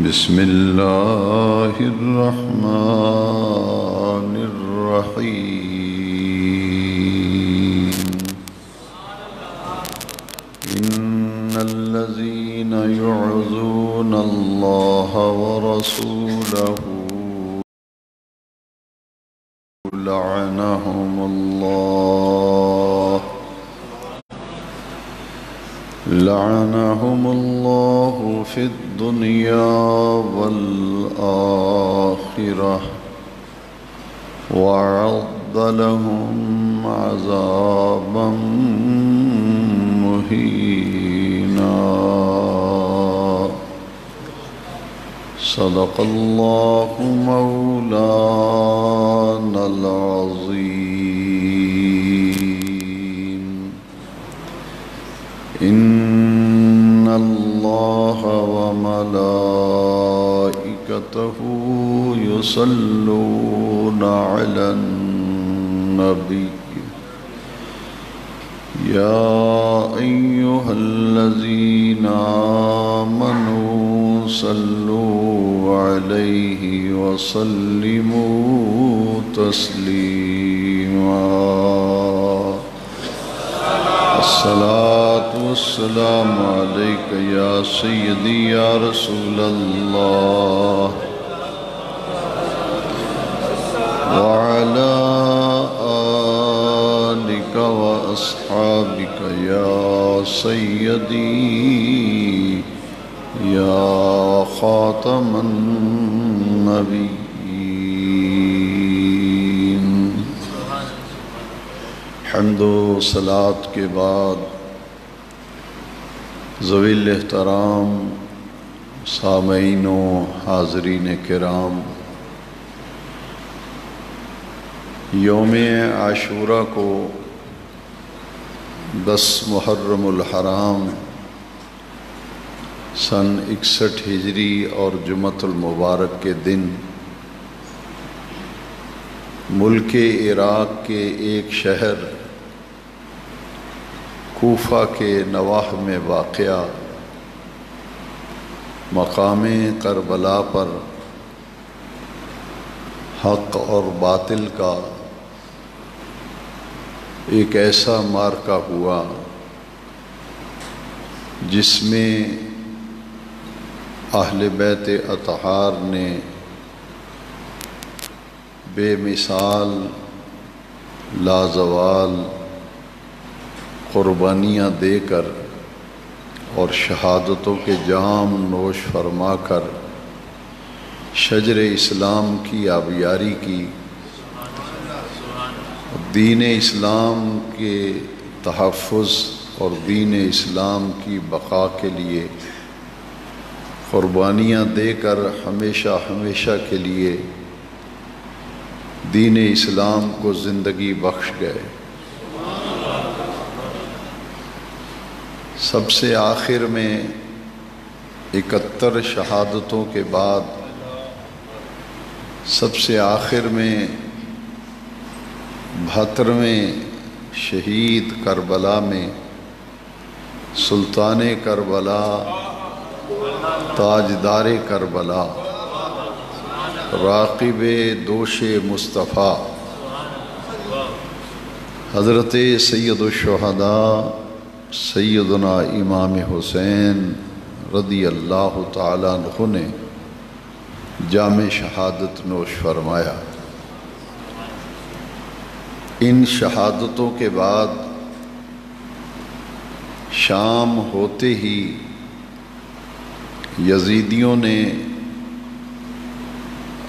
بسم اللہ الرحمن الرحیم ان الذین یعظون اللہ ورسولہ لعنهم اللہ فی الدنیا والآخرہ وأعد لهم عذابا مہینا صدق اللہ مولانا العظیم ان اللہ وملائکتہ یصلون علی النبی یا ایہا الذین آمنوا صلوا علیہ وسلموا تسلیما الصلاة والسلام علیک یا سیدی یا رسول اللہ وعلی آلک واصحابک یا سیدی یا خاتم النبیین۔ حمد و صلاة کے بعد ذوی الاحترام سامعین و حاضرین کرام، یوم عاشوراء کو 10 محرم الحرام سن 61 ہجری اور جمعۃ المبارک کے دن ملک عراق کے ایک شہر کوفہ کے نواح میں واقع مقام کربلا پر حق اور باطل کا ایک ایسا معرکہ ہوا جس میں اہل بیت اطہار نے بے مثال لازوال قربانیاں دے کر اور شہادتوں کے جام نوش فرما کر شجر اسلام کی آبیاری کی، دین اسلام کے تحفظ اور دین اسلام کی بقا کے لیے قربانیاں دے کر ہمیشہ ہمیشہ کے لیے دین اسلام کو زندگی بخش گئے۔ سب سے آخر میں 71 شہادتوں کے بعد سب سے آخر میں 72ویں شہید کربلا میں سلطان کربلا، تاجدار کربلا، راقب دوش مصطفیٰ حضرت سید الشہداء سیدنا امام حسین رضی اللہ تعالیٰ عنہ نے جام شہادت نوش فرمایا۔ ان شہادتوں کے بعد شام ہوتے ہی یزیدیوں نے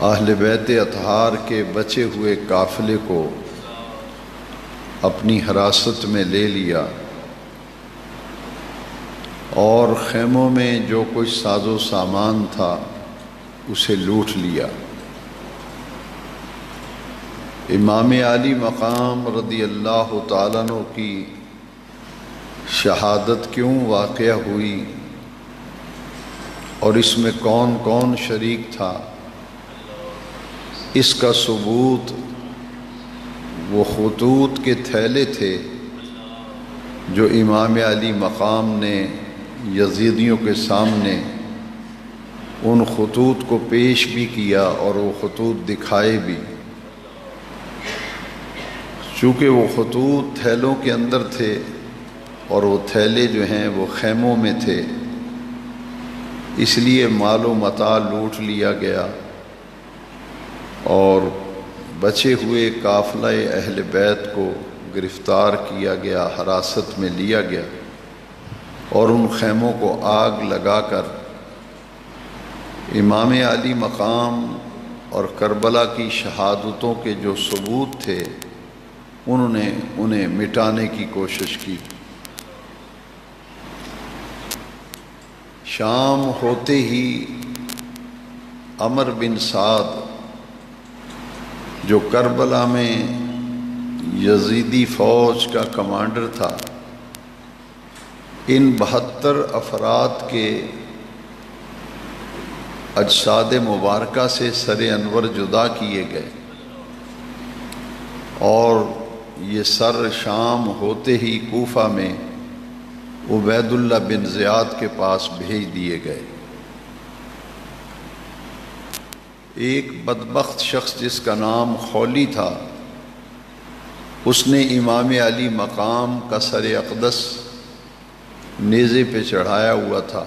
اہل بیت اطہار کے بچے ہوئے قافلے کو اپنی حراست میں لے لیا اور خیموں میں جو کچھ ساز و سامان تھا اسے لوٹ لیا۔ امام علی مقام رضی اللہ تعالیٰ عنہ کی شہادت کیوں واقع ہوئی اور اس میں کون کون شریک تھا، اس کا ثبوت وہ خطوط کے تھیلے تھے جو امام علی مقام نے یزیدیوں کے سامنے ان خطوط کو پیش بھی کیا اور وہ خطوط دکھائے بھی۔ چونکہ وہ خطوط تھیلوں کے اندر تھے اور وہ تھیلے جو ہیں وہ خیموں میں تھے، اس لیے مال و متاع لوٹ لیا گیا اور بچے ہوئے قافلہ اہل بیت کو گرفتار کیا گیا، حراست میں لیا گیا اور ان خیموں کو آگ لگا کر امام علی مقام اور کربلا کی شہادتوں کے جو ثبوت تھے انہوں نے انہیں مٹانے کی کوشش کی۔ شام ہوتے ہی عمر بن سعد جو کربلا میں یزیدی فوج کا کمانڈر تھا، ان 72 افراد کے اجساد مبارکہ سے سر انور جدا کیے گئے اور یہ سر شام ہوتے ہی کوفہ میں عبید اللہ بن زیاد کے پاس بھیج دیے گئے۔ ایک بدبخت شخص جس کا نام خولی تھا، اس نے امام علی مقام کا سر اقدس نیزے پہ چڑھایا ہوا تھا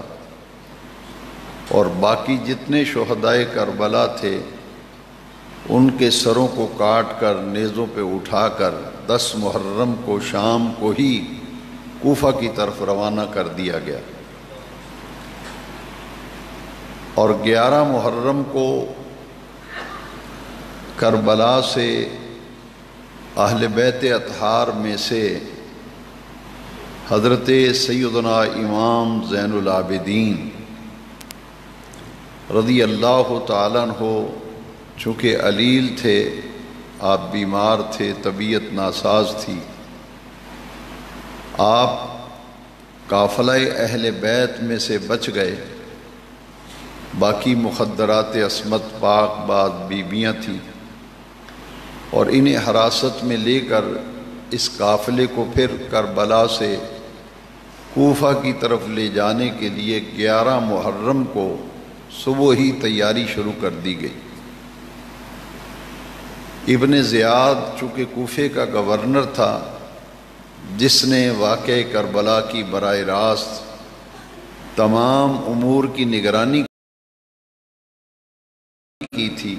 اور باقی جتنے شہدائے کربلا تھے ان کے سروں کو کاٹ کر نیزوں پہ اٹھا کر 10 محرم کو شام کو ہی کوفہ کی طرف روانہ کر دیا گیا اور 11 محرم کو کربلا سے اہل بیت اطہار میں سے حضرت سیدنا امام زین العابدین رضی اللہ تعالیٰ عنہ، چونکہ علیل تھے، آپ بیمار تھے، طبیعت ناساز تھی، آپ قافلہ اہل بیت میں سے بچ گئے، باقی مخدرات عصمت پاک بعد بیویاں تھیں اور انہیں حراست میں لے کر اس قافلے کو پھر کربلا سے کوفہ کی طرف لے جانے کے لیے 11 محرم کو صبح ہی تیاری شروع کر دی گئی۔ ابن زیاد چونکہ کوفے کا گورنر تھا، جس نے واقعہ کربلا کی براہ راست تمام امور کی نگرانی کی تھی،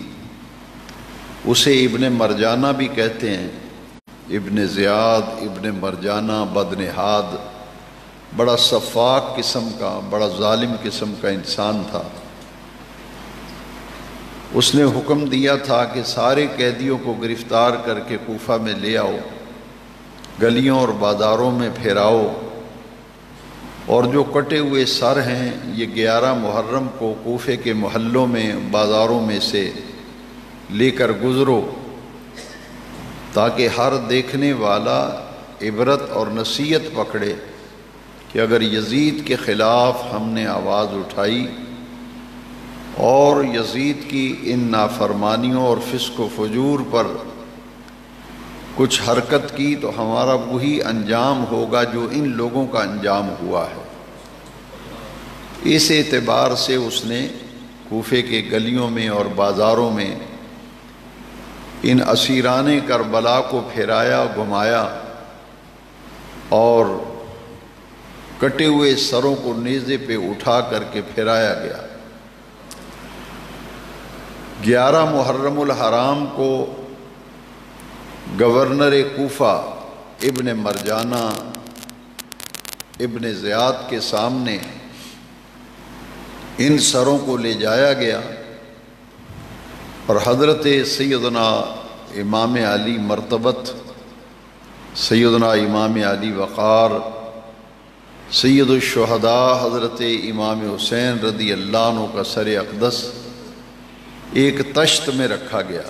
اسے ابن مرجانہ بھی کہتے ہیں۔ ابن زیاد ابن مرجانہ بدنہاد، بڑا سفاک قسم کا، بڑا ظالم قسم کا انسان تھا۔ اس نے حکم دیا تھا کہ سارے قیدیوں کو گرفتار کر کے کوفہ میں لے آؤ، گلیوں اور بازاروں میں پھیراؤ اور جو کٹے ہوئے سر ہیں یہ 11 محرم کو کوفے کے محلوں میں بازاروں میں سے لے کر گزرو، تاکہ ہر دیکھنے والا عبرت اور نصیحت پکڑے کہ اگر یزید کے خلاف ہم نے آواز اٹھائی اور یزید کی ان نافرمانیوں اور فسق و فجور پر کچھ حرکت کی تو ہمارا وہی انجام ہوگا جو ان لوگوں کا انجام ہوا ہے۔ اس اعتبار سے اس نے کوفے کے گلیوں میں اور بازاروں میں ان اسیران کربلا کو پھیرایا، گھمایا اور کٹے ہوئے سروں کو نیزے پہ اٹھا کر کے پھیرایا گیا۔ 11 محرم الحرام کو گورنر کوفہ ابن مرجانہ ابن زیاد کے سامنے ان سروں کو لے جایا گیا اور حضرت سیدنا امام علی مرتبت، سیدنا امام علی وقار، سید الشہداء حضرت امام حسین رضی اللہ عنہ کا سر اقدس ایک تشت میں رکھا گیا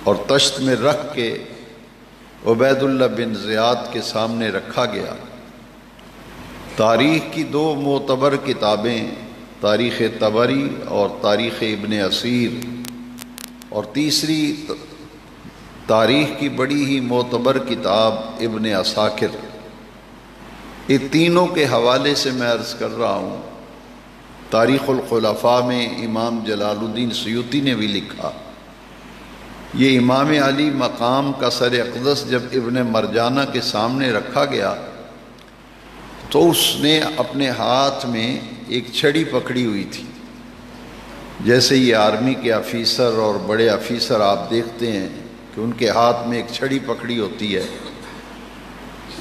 اور تشت میں رکھ کے عبید اللہ بن زیاد کے سامنے رکھا گیا۔ تاریخ کی 2 معتبر کتابیں، تاریخ طبری اور تاریخ ابن اسیر، اور تیسری تاریخ کی بڑی ہی معتبر کتاب ابن عساکر، یہ تینوں کے حوالے سے میں عرض کر رہا ہوں تاریخ الخلفاء میں امام جلال الدین سیوطی نے بھی لکھا، یہ امام علی مقام کا سر اقدس جب ابن مرجانہ کے سامنے رکھا گیا تو اس نے اپنے ہاتھ میں ایک چھڑی پکڑی ہوئی تھی، جیسے یہ آرمی کے آفیسر اور بڑے آفیسر آپ دیکھتے ہیں کہ ان کے ہاتھ میں ایک چھڑی پکڑی ہوتی ہے۔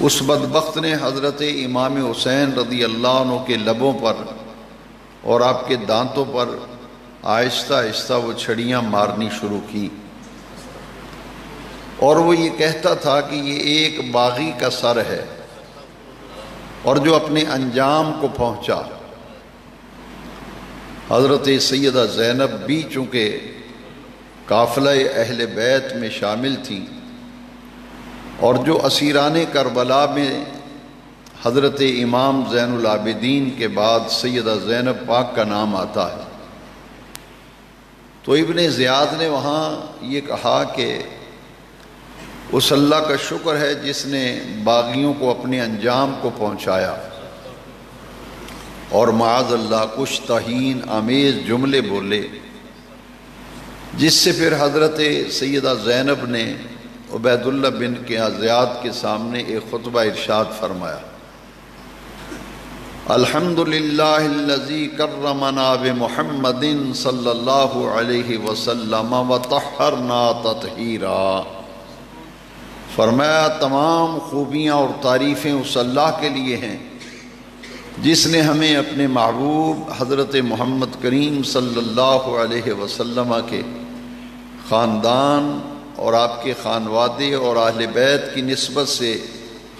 اس بدبخت نے حضرت امام حسین رضی اللہ عنہ کے لبوں پر اور آپ کے دانتوں پر آہستہ آہستہ وہ چھڑیاں مارنی شروع کی، اور وہ یہ کہتا تھا کہ یہ ایک باغی کا سر ہے اور جو اپنے انجام کو پہنچا۔ حضرت سیدہ زینب بھی چونکہ قافلہ اہل بیت میں شامل تھیں، اور جو اسیران کربلا میں حضرت امام زین العابدین کے بعد سیدہ زینب پاک کا نام آتا ہے، تو ابن زیاد نے وہاں یہ کہا کہ اس اللہ کا شکر ہے جس نے باغیوں کو اپنے انجام کو پہنچایا، اور معاذ اللہ کچھ توہین آمیز جملے بولے، جس سے پھر حضرت سیدہ زینب نے عبید اللہ بن کے زیاد کے سامنے ایک خطبہ ارشاد فرمایا، الحمدللہ الذی کرمنا بمحمد صلی اللہ علیہ وسلم وطہرنا تطہیرا۔ فرمایا تمام خوبیاں اور تعریفیں اس اللہ کے لیے ہیں جس نے ہمیں اپنے محبوب حضرت محمد کریم صلی اللہ علیہ وسلم کے خاندان اور آپ کے خانوادے اور اہل بیت کی نسبت سے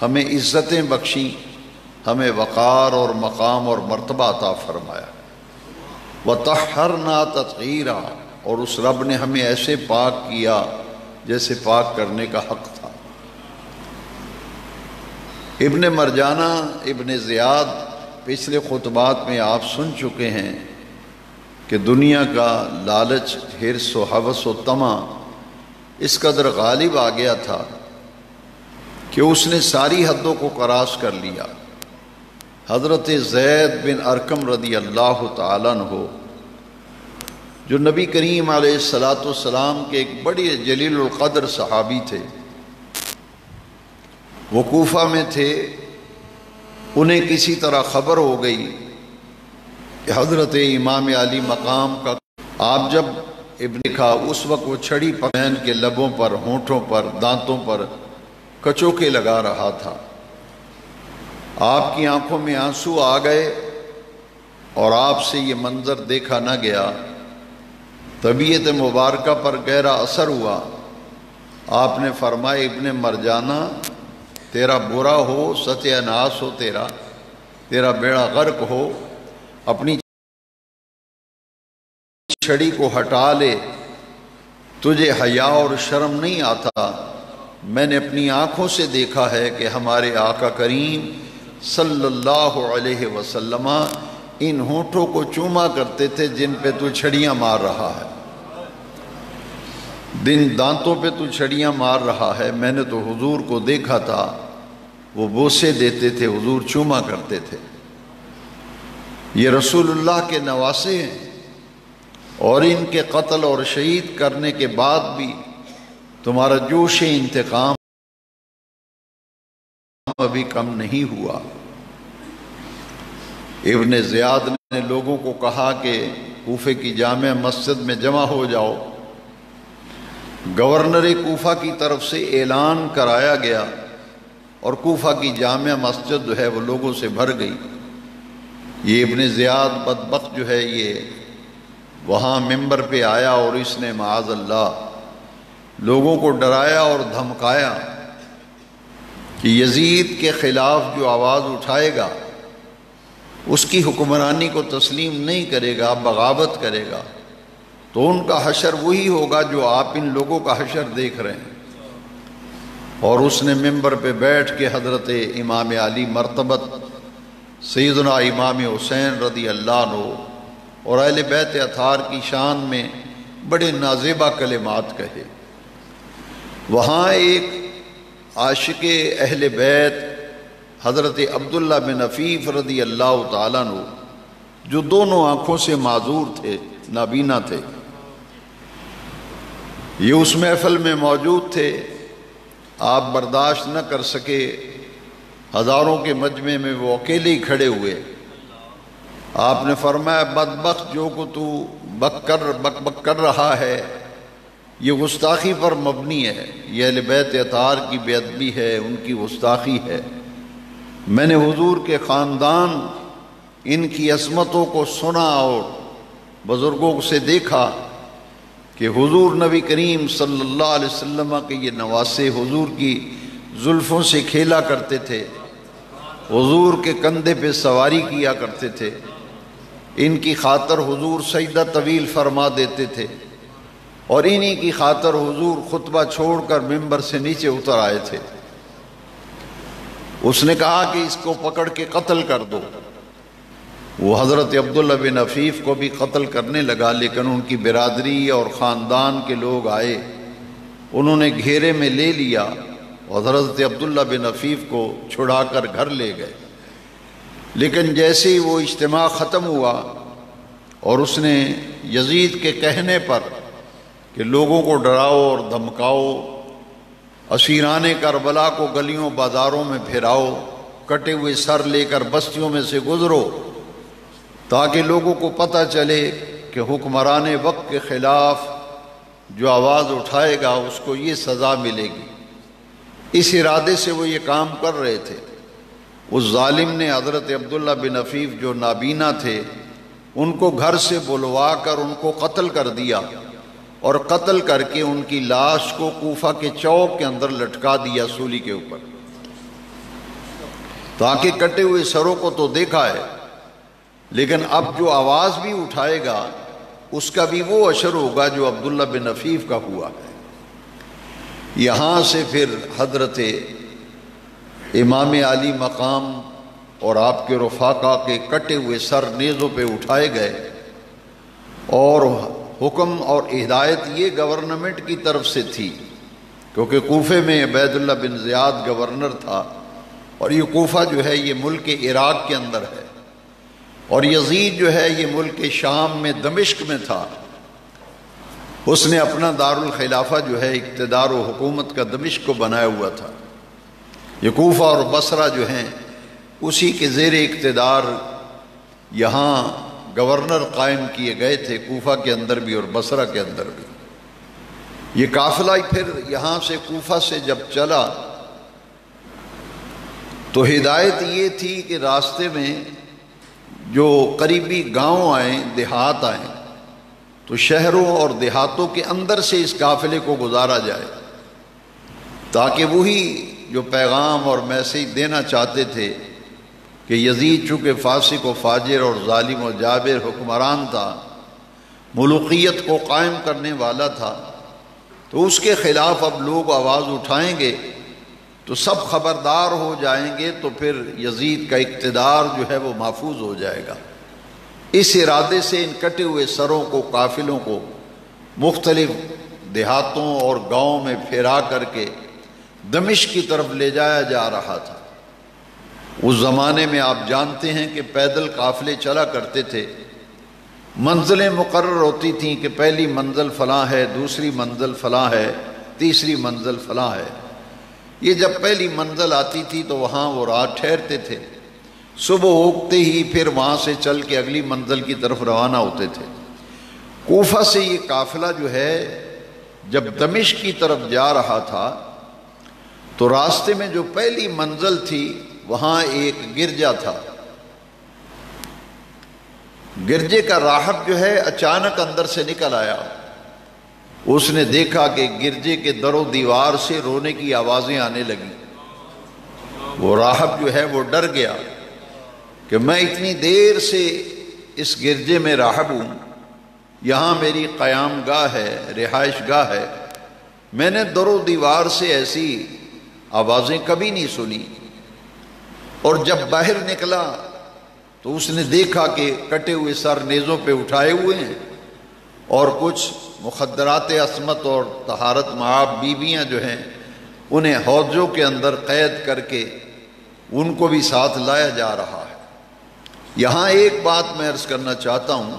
ہمیں عزتیں بخشیں، ہمیں وقار اور مقام اور مرتبہ عطا فرمایا۔ وطہرنا تطہیرا، اور اس رب نے ہمیں ایسے پاک کیا جیسے پاک کرنے کا حق تھا۔ ابن مرجانہ ابن زیاد پچھلے خطبات میں آپ سن چکے ہیں کہ دنیا کا لالچ، حرص و ہوس و طمع اس قدر غالب آ گیا تھا کہ اس نے ساری حدوں کو کراس کر لیا۔ حضرت زید بن ارقم رضی اللہ تعالیٰ عنہ، جو نبی کریم علیہ السلام کے ایک بڑے جلیل القدر صحابی تھے، وہ کوفہ میں تھے، انہیں کسی طرح خبر ہو گئی کہ حضرت امام علی مقام کا آپ جب ابن لکھا، اس وقت وہ چھڑی پہن کے لبوں پر، ہونٹوں پر، دانتوں پر کچوکے لگا رہا تھا۔ آپ کی آنکھوں میں آنسو آ گئے اور آپ سے یہ منظر دیکھا نہ گیا، طبیعت مبارکہ پر گہرا اثر ہوا۔ آپ نے فرمایا ابن مرجانہ تیرا برا ہو، ستیہ ناس ہو، تیرا بیڑا غرق ہو، اپنی چھڑی کو ہٹا لے، تجھے حیا اور شرم نہیں آتا؟ میں نے اپنی آنکھوں سے دیکھا ہے کہ ہمارے آقا کریم صلی اللہ علیہ وسلم ان ہونٹوں کو چوما کرتے تھے جن پہ تو چھڑیاں مار رہا ہے، دانتوں پہ تو چھڑیاں مار رہا ہے۔ میں نے تو حضور کو دیکھا تھا، وہ بوسے دیتے تھے، حضور چوما کرتے تھے۔ یہ رسول اللہ کے نواسے ہیں، اور ان کے قتل اور شہید کرنے کے بعد بھی تمہارا جوش انتقام ابھی کم نہیں ہوا۔ ابن زیاد نے لوگوں کو کہا کہ کوفے کی جامع مسجد میں جمع ہو جاؤ۔ گورنر کوفہ کی طرف سے اعلان کرایا گیا اور کوفہ کی جامع مسجد جو ہے وہ لوگوں سے بھر گئی۔ یہ ابن زیاد بدبخت جو ہے یہ وہاں ممبر پہ آیا اور اس نے معاذ اللہ لوگوں کو ڈرایا اور دھمکایا کہ یزید کے خلاف جو آواز اٹھائے گا اس کی حکمرانی کو تسلیم نہیں کرے گا، بغاوت کرے گا، تو ان کا حشر وہی ہوگا جو آپ ان لوگوں کا حشر دیکھ رہے ہیں۔ اور اس نے ممبر پہ بیٹھ کے حضرت امام علی مرتبت سیدنا امام حسین رضی اللہ عنہ اور اہل بیت اطہار کی شان میں بڑے نازیبہ کلمات کہے۔ وہاں ایک عاشق اہل بیت حضرت عبداللہ بن عفیف رضی اللہ تعالیٰ عنہ جو دونوں آنکھوں سے معذور تھے، نابینا تھے، یہ اس محفل میں موجود تھے۔ آپ برداشت نہ کر سکے، ہزاروں کے مجمع میں وہ اکیلے ہی کھڑے ہوئے۔ آپ نے فرمایا بدبخت جو کو تو بک کر رہا ہے یہ گستاخی پر مبنی ہے، یہ اہل بیت اطہار کی بے ادبی ہے، ان کی گستاخی ہے۔ میں نے حضور کے خاندان، ان کی عظمتوں کو سنا اور بزرگوں سے دیکھا کہ حضور نبی کریم صلی اللہ علیہ وسلم کے یہ نواسے حضور کی زلفوں سے کھیلا کرتے تھے، حضور کے کندھے پہ سواری کیا کرتے تھے، ان کی خاطر حضور سجدہ طویل فرما دیتے تھے، اور انہی کی خاطر حضور خطبہ چھوڑ کر ممبر سے نیچے اتر آئے تھے۔ اس نے کہا کہ اس کو پکڑ کے قتل کر دو۔ وہ حضرت عبداللہ بن عفیف کو بھی قتل کرنے لگا، لیکن ان کی برادری اور خاندان کے لوگ آئے، انہوں نے گھیرے میں لے لیا اور حضرت عبداللہ بن عفیف کو چھڑا کر گھر لے گئے۔ لیکن جیسے ہی وہ اجتماع ختم ہوا اور اس نے یزید کے کہنے پر کہ لوگوں کو ڈراؤ اور دھمکاؤ، اسیران کربلا کو گلیوں بازاروں میں پھراؤ، کٹے ہوئے سر لے کر بستیوں میں سے گزرو تاکہ لوگوں کو پتہ چلے کہ حکمران وقت کے خلاف جو آواز اٹھائے گا اس کو یہ سزا ملے گی، اس ارادے سے وہ یہ کام کر رہے تھے۔ اس ظالم نے حضرت عبداللہ بن عفیف جو نابینا تھے ان کو گھر سے بلوا کر ان کو قتل کر دیا، اور قتل کر کے ان کی لاش کو کوفہ کے چوک کے اندر لٹکا دیا سولی کے اوپر، تاکہ کٹے ہوئے سروں کو تو دیکھا ہے، لیکن اب جو آواز بھی اٹھائے گا اس کا بھی وہ اشر ہوگا جو عبداللہ بن عفیف کا ہوا ہے۔ یہاں سے پھر حضرت امام علی مقام اور آپ کے رفاقہ کے کٹے ہوئے سر نیزوں پہ اٹھائے گئے، اور حکم اور ہدایت یہ گورنمنٹ کی طرف سے تھی، کیونکہ کوفے میں عبید اللہ بن زیاد گورنر تھا، اور یہ کوفہ جو ہے یہ ملک عراق کے اندر ہے، اور یزید جو ہے یہ ملک شام میں دمشق میں تھا۔ اس نے اپنا دارالخلافہ جو ہے اقتدار و حکومت کا دمشق کو بنایا ہوا تھا۔ یہ کوفہ اور بصرہ جو ہیں اسی کے زیر اقتدار یہاں گورنر قائم کیے گئے تھے، کوفہ کے اندر بھی اور بصرہ کے اندر بھی۔ یہ قافلہ پھر یہاں سے کوفہ سے جب چلا تو ہدایت یہ تھی کہ راستے میں جو قریبی گاؤں آئیں، دیہات آئیں، تو شہروں اور دیہاتوں کے اندر سے اس قافلے کو گزارا جائے، تاکہ وہی جو پیغام اور میسیج دینا چاہتے تھے کہ یزید چونکہ فاسق و فاجر اور ظالم و جابر حکمران تھا، ملوکیت کو قائم کرنے والا تھا، تو اس کے خلاف اب لوگ آواز اٹھائیں گے تو سب خبردار ہو جائیں گے، تو پھر یزید کا اقتدار جو ہے وہ محفوظ ہو جائے گا۔ اس ارادے سے ان کٹے ہوئے سروں کو، قافلوں کو مختلف دیہاتوں اور گاؤں میں پھیرا کر کے دمشق کی طرف لے جایا جا رہا تھا۔ اس زمانے میں آپ جانتے ہیں کہ پیدل قافلے چلا کرتے تھے، منزلیں مقرر ہوتی تھیں کہ پہلی منزل فلاں ہے، دوسری منزل فلاں ہے، تیسری منزل فلاں ہے۔ یہ جب پہلی منزل آتی تھی تو وہاں وہ رات ٹھہرتے تھے، صبح اگتے ہی پھر وہاں سے چل کے اگلی منزل کی طرف روانہ ہوتے تھے۔ کوفہ سے یہ قافلہ جو ہے جب دمشق کی طرف جا رہا تھا تو راستے میں جو پہلی منزل تھی وہاں ایک گرجا تھا۔ گرجے کا راہب جو ہے اچانک اندر سے نکل آیا، اس نے دیکھا کہ گرجے کے در و دیوار سے رونے کی آوازیں آنے لگیں۔ وہ راہب جو ہے وہ ڈر گیا کہ میں اتنی دیر سے اس گرجے میں راہب ہوں، یہاں میری قیام گاہ ہے، رہائش گاہ ہے، میں نے در و دیوار سے ایسی آوازیں کبھی نہیں سنی۔ اور جب باہر نکلا تو اس نے دیکھا کہ کٹے ہوئے سر نیزوں پہ اٹھائے ہوئے ہیں، اور کچھ مخدرات عصمت اور طہارت معاب بیویاں جو ہیں انہیں حوضوں کے اندر قید کر کے ان کو بھی ساتھ لایا جا رہا ہے۔ یہاں ایک بات میں عرض کرنا چاہتا ہوں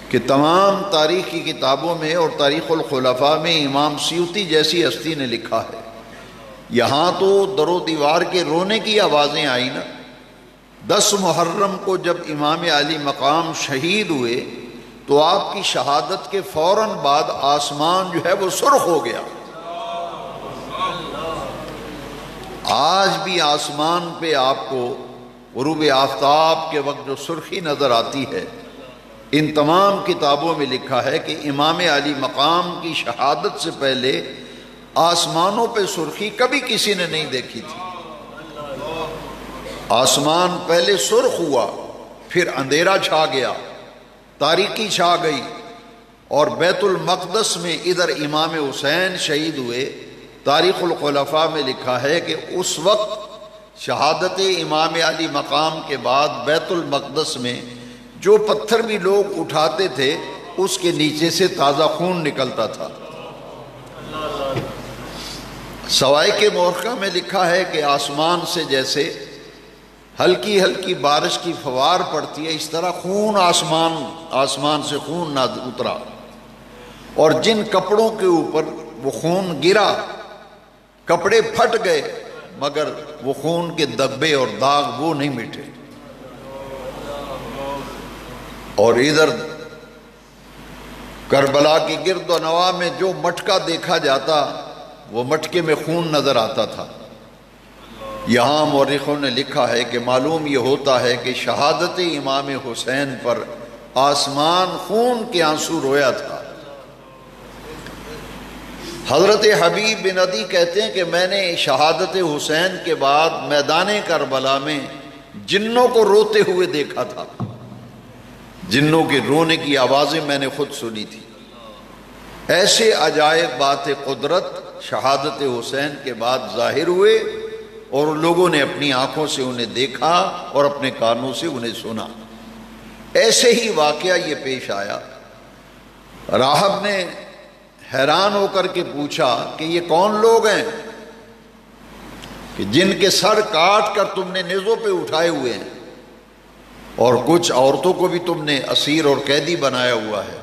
کہ تمام تاریخی کتابوں میں اور تاریخ الخلفاء میں امام سیوطی جیسی ہستی نے لکھا ہے. یہاں تو در و دیوار کے رونے کی آوازیں آئی نا. 10 محرم کو جب امام علی مقام شہید ہوئے تو آپ کی شہادت کے فوراً بعد آسمان جو ہے وہ سرخ ہو گیا. آج بھی آسمان پہ آپ کو غروب آفتاب کے وقت جو سرخی نظر آتی ہے، ان تمام کتابوں میں لکھا ہے کہ امام علی مقام کی شہادت سے پہلے آسمانوں پہ سرخی کبھی کسی نے نہیں دیکھی تھی. آسمان پہلے سرخ ہوا، پھر اندھیرا چھا گیا، تاریکی چھا گئی، اور بیت المقدس میں ادھر امام حسین شہید ہوئے. تاریخ الخلفاء میں لکھا ہے کہ اس وقت شہادت امام علی مقام کے بعد بیت المقدس میں جو پتھر بھی لوگ اٹھاتے تھے اس کے نیچے سے تازہ خون نکلتا تھا. سوائے مورخہ میں لکھا ہے کہ آسمان سے جیسے ہلکی ہلکی بارش کی فوار پڑتی ہے، اس طرح خون آسمان سے خون نہ اترا، اور جن کپڑوں کے اوپر وہ خون گرا کپڑے پھٹ گئے، مگر وہ خون کے دبے اور داغ وہ نہیں مٹے. اور ادھر کربلا کی گرد و نواح میں جو مٹکا دیکھا جاتا وہ مٹکے میں خون نظر آتا تھا. یہاں مورخوں نے لکھا ہے کہ معلوم یہ ہوتا ہے کہ شہادت امام حسین پر آسمان خون کے آنسو رویا تھا. حضرت حبیب بن عدی کہتے ہیں کہ میں نے شہادت حسین کے بعد میدان کربلا میں جنوں کو روتے ہوئے دیکھا تھا. جنوں کے رونے کی آوازیں میں نے خود سنی تھی. ایسے عجائب بات قدرت شہادت حسین کے بعد ظاہر ہوئے اور لوگوں نے اپنی آنکھوں سے انہیں دیکھا اور اپنے کانوں سے انہیں سنا. ایسے ہی واقعہ یہ پیش آیا. راہب نے حیران ہو کر کے پوچھا کہ یہ کون لوگ ہیں کہ جن کے سر کاٹ کر تم نے نیزوں پہ اٹھائے ہوئے ہیں، اور کچھ عورتوں کو بھی تم نے اسیر اور قیدی بنایا ہوا ہے؟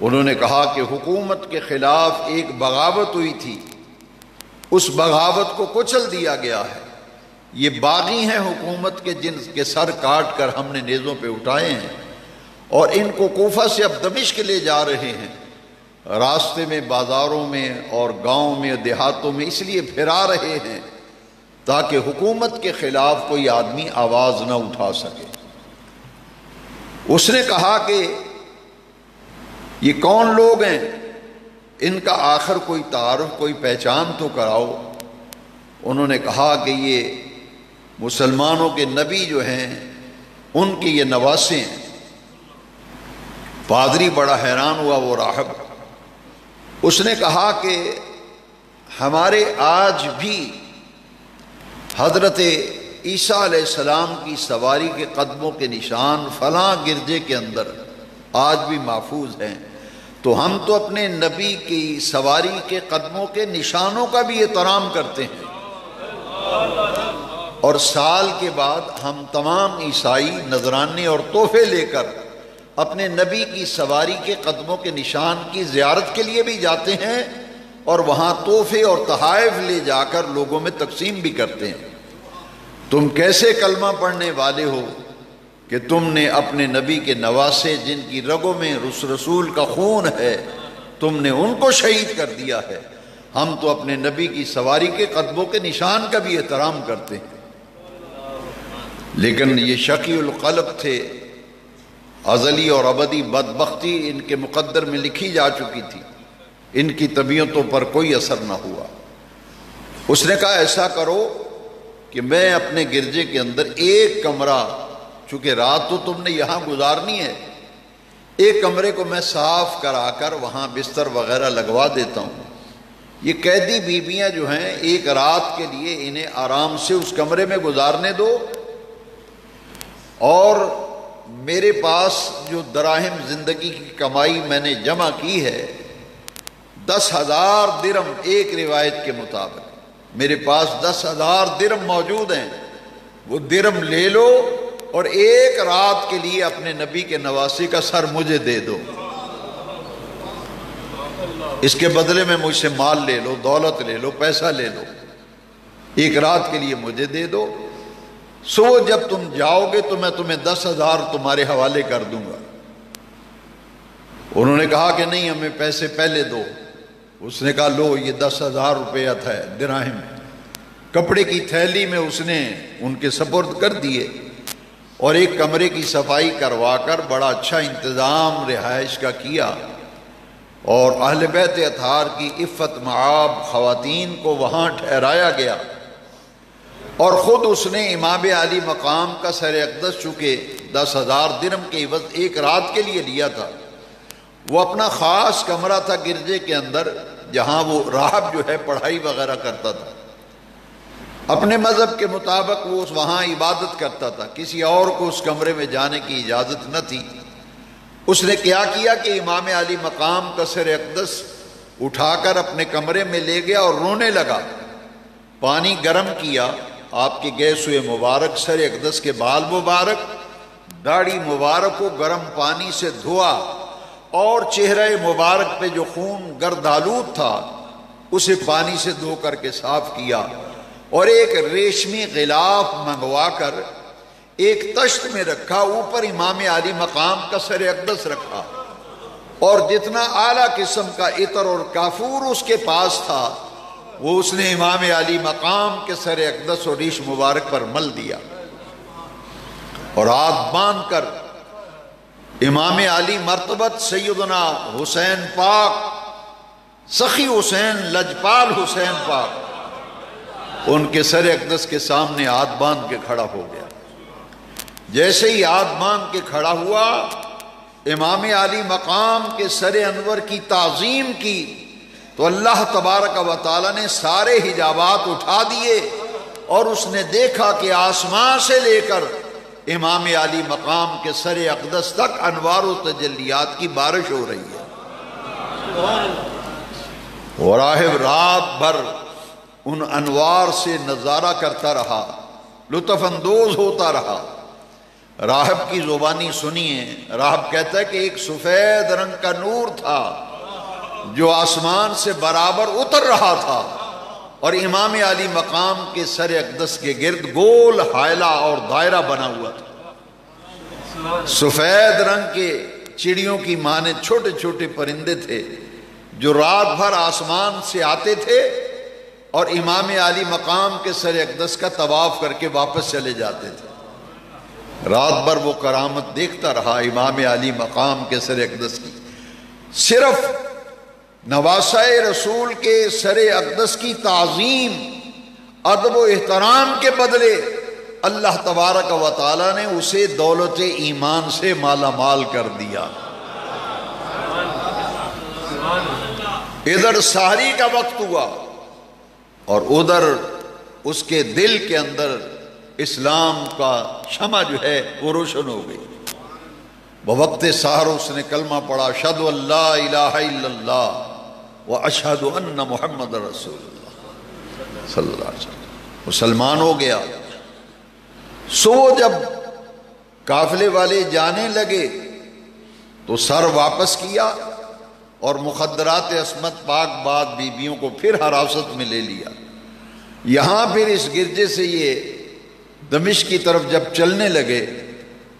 انہوں نے کہا کہ حکومت کے خلاف ایک بغاوت ہوئی تھی، اس بغاوت کو کچل دیا گیا ہے. یہ باغی ہیں حکومت کے جن کے سر کاٹ کر ہم نے نیزوں پہ اٹھائے ہیں، اور ان کو کوفہ سے اب دمشق لے جا رہے ہیں. راستے میں بازاروں میں اور گاؤں میں دیہاتوں میں اس لیے پھرا رہے ہیں تاکہ حکومت کے خلاف کوئی آدمی آواز نہ اٹھا سکے. اس نے کہا کہ یہ کون لوگ ہیں، ان کا آخر کوئی تعارف کوئی پہچان تو کراؤ. انہوں نے کہا کہ یہ مسلمانوں کے نبی جو ہیں ان کے یہ نواسے ہیں. پادری بڑا حیران ہوا، وہ راہب. اس نے کہا کہ ہمارے آج بھی حضرت عیسیٰ علیہ السلام کی سواری کے قدموں کے نشان فلاں گرجے کے اندر آج بھی محفوظ ہیں، تو ہم تو اپنے نبی کی سواری کے قدموں کے نشانوں کا بھی احترام کرتے ہیں. اور سال کے بعد ہم تمام عیسائی نذرانے اور تحفے لے کر اپنے نبی کی سواری کے قدموں کے نشان کی زیارت کے لیے بھی جاتے ہیں، اور وہاں تحفے اور تحائف لے جا کر لوگوں میں تقسیم بھی کرتے ہیں. تم کیسے کلمہ پڑھنے والے ہو کہ تم نے اپنے نبی کے نواسے جن کی رگوں میں رسول کا خون ہے تم نے ان کو شہید کر دیا ہے. ہم تو اپنے نبی کی سواری کے قدموں کے نشان کا بھی احترام کرتے ہیں. لیکن یہ شقی القلب تھے، ازلی اور ابدی بدبختی ان کے مقدر میں لکھی جا چکی تھی، ان کی طبیعتوں پر کوئی اثر نہ ہوا. اس نے کہا ایسا کرو کہ میں اپنے گرجے کے اندر ایک کمرہ، چونکہ رات تو تم نے یہاں گزارنی ہے، ایک کمرے کو میں صاف کرا کر وہاں بستر وغیرہ لگوا دیتا ہوں. یہ قیدی بیویاں جو ہیں ایک رات کے لیے انہیں آرام سے اس کمرے میں گزارنے دو، اور میرے پاس جو دراہم زندگی کی کمائی میں نے جمع کی ہے 10,000 درم، ایک روایت کے مطابق میرے پاس 10,000 درم موجود ہیں، وہ درم لے لو اور ایک رات کے لیے اپنے نبی کے نواسی کا سر مجھے دے دو، اس کے بدلے میں مجھ سے مال لے لو، دولت لے لو، پیسہ لے لو، ایک رات کے لیے مجھے دے دو، صبح جب تم جاؤ گے تو میں تمہیں 10,000 تمہارے حوالے کر دوں گا۔ انہوں نے کہا کہ نہیں، ہمیں پیسے پہلے دو۔ اس نے کہا لو یہ 10,000 روپیہ تھا دراہم، کپڑے کی تھیلی میں اس نے ان کے سپرد کر دیے، اور ایک کمرے کی صفائی کروا کر بڑا اچھا انتظام رہائش کا کیا، اور اہل بیت اطہار کی عفت معاب خواتین کو وہاں ٹھہرایا گیا، اور خود اس نے امام علی مقام کا سر اقدس چونکہ 10,000 درہم کے عوض ایک رات کے لیے لیا تھا، وہ اپنا خاص کمرہ تھا گرجے کے اندر جہاں وہ راہب جو ہے پڑھائی وغیرہ کرتا تھا، اپنے مذہب کے مطابق وہ وہاں عبادت کرتا تھا، کسی اور کو اس کمرے میں جانے کی اجازت نہ تھی۔ اس نے کیا کیا کہ امام علی مقام کا سر اقدس اٹھا کر اپنے کمرے میں لے گیا اور رونے لگا، پانی گرم کیا، آپ کے گئے ہوئے مبارک سر اقدس کے بال مبارک، داڑھی مبارک کو گرم پانی سے دھوا، اور چہرہ مبارک پہ جو خون گرد آلود تھا اسے پانی سے دھو کر کے صاف کیا، اور ایک ریشمی غلاف منگوا کر ایک تشت میں رکھا، اوپر امام علی مقام کا سر اقدس رکھا، اور جتنا اعلیٰ قسم کا عطر اور کافور اس کے پاس تھا وہ اس نے امام علی مقام کے سر اقدس اور ریش مبارک پر مل دیا، اور ہاتھ باندھ کر امام علی مرتبت سیدنا حسین پاک، سخی حسین، لجپال حسین پاک، ان کے سر اقدس کے سامنے ہاتھ باندھ کے کھڑا ہو گیا۔ جیسے ہی ہاتھ باندھ کے کھڑا ہوا، امام علی مقام کے سر انور کی تعظیم کی تو اللہ تبارک و تعالی نے سارے حجابات اٹھا دیے، اور اس نے دیکھا کہ آسمان سے لے کر امام علی مقام کے سر اقدس تک انوار و تجلیات کی بارش ہو رہی ہے، اور راہب رات بھر ان انوار سے نظارہ کرتا رہا، لطف اندوز ہوتا رہا۔ راہب کی زبانی سنیے، راہب کہتا ہے کہ ایک سفید رنگ کا نور تھا جو آسمان سے برابر اتر رہا تھا، اور امام علی مقام کے سر اقدس کے گرد گول حائلہ اور دائرہ بنا ہوا تھا۔ سفید رنگ کے چڑیوں کی مانند چھوٹے چھوٹے پرندے تھے جو رات بھر آسمان سے آتے تھے اور امام علی مقام کے سر اقدس کا طواف کر کے واپس چلے جاتے تھے۔ رات بھر وہ کرامت دیکھتا رہا امام علی مقام کے سر اقدس کی۔ صرف نواسہ رسول کے سر اقدس کی تعظیم، ادب و احترام کے بدلے اللہ تبارک و تعالی نے اسے دولت ایمان سے مالا مال کر دیا۔ ادھر سحری کا وقت ہوا اور ادھر اس کے دل کے اندر اسلام کا شمع جو ہے وہ روشن ہو گئی۔ بوقت سحر اس نے کلمہ پڑھا، اشہد ان لا الہ الا اللہ واشہد ان محمد رسول اللہ صلی اللہ علیہ وسلم، مسلمان ہو گیا۔ سو جب قافلے والے جانے لگے تو سر واپس کیا اور مخدرات عصمت پاک بعد بیویوں کو پھر حراست میں لے لیا۔ یہاں پھر اس گرجے سے یہ دمشق کی طرف جب چلنے لگے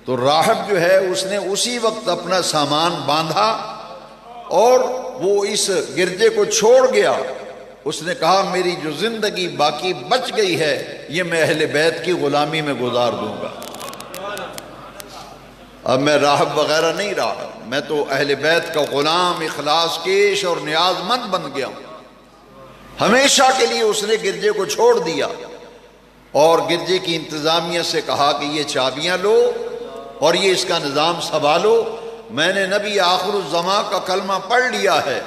تو راہب جو ہے اس نے اسی وقت اپنا سامان باندھا اور وہ اس گرجے کو چھوڑ گیا۔ اس نے کہا میری جو زندگی باقی بچ گئی ہے یہ میں اہل بیت کی غلامی میں گزار دوں گا، اب میں راہب وغیرہ نہیں رہا، میں تو اہل بیت کا غلام، اخلاص کیش اور نیاز مند بن گیا ہوں۔ ہمیشہ کے لیے اس نے گرجے کو چھوڑ دیا اور گرجے کی انتظامیہ سے کہا کہ یہ چابیاں لو اور یہ اس کا نظام سنبھالو، میں نے نبی آخر الزماں کا کلمہ پڑھ لیا ہے،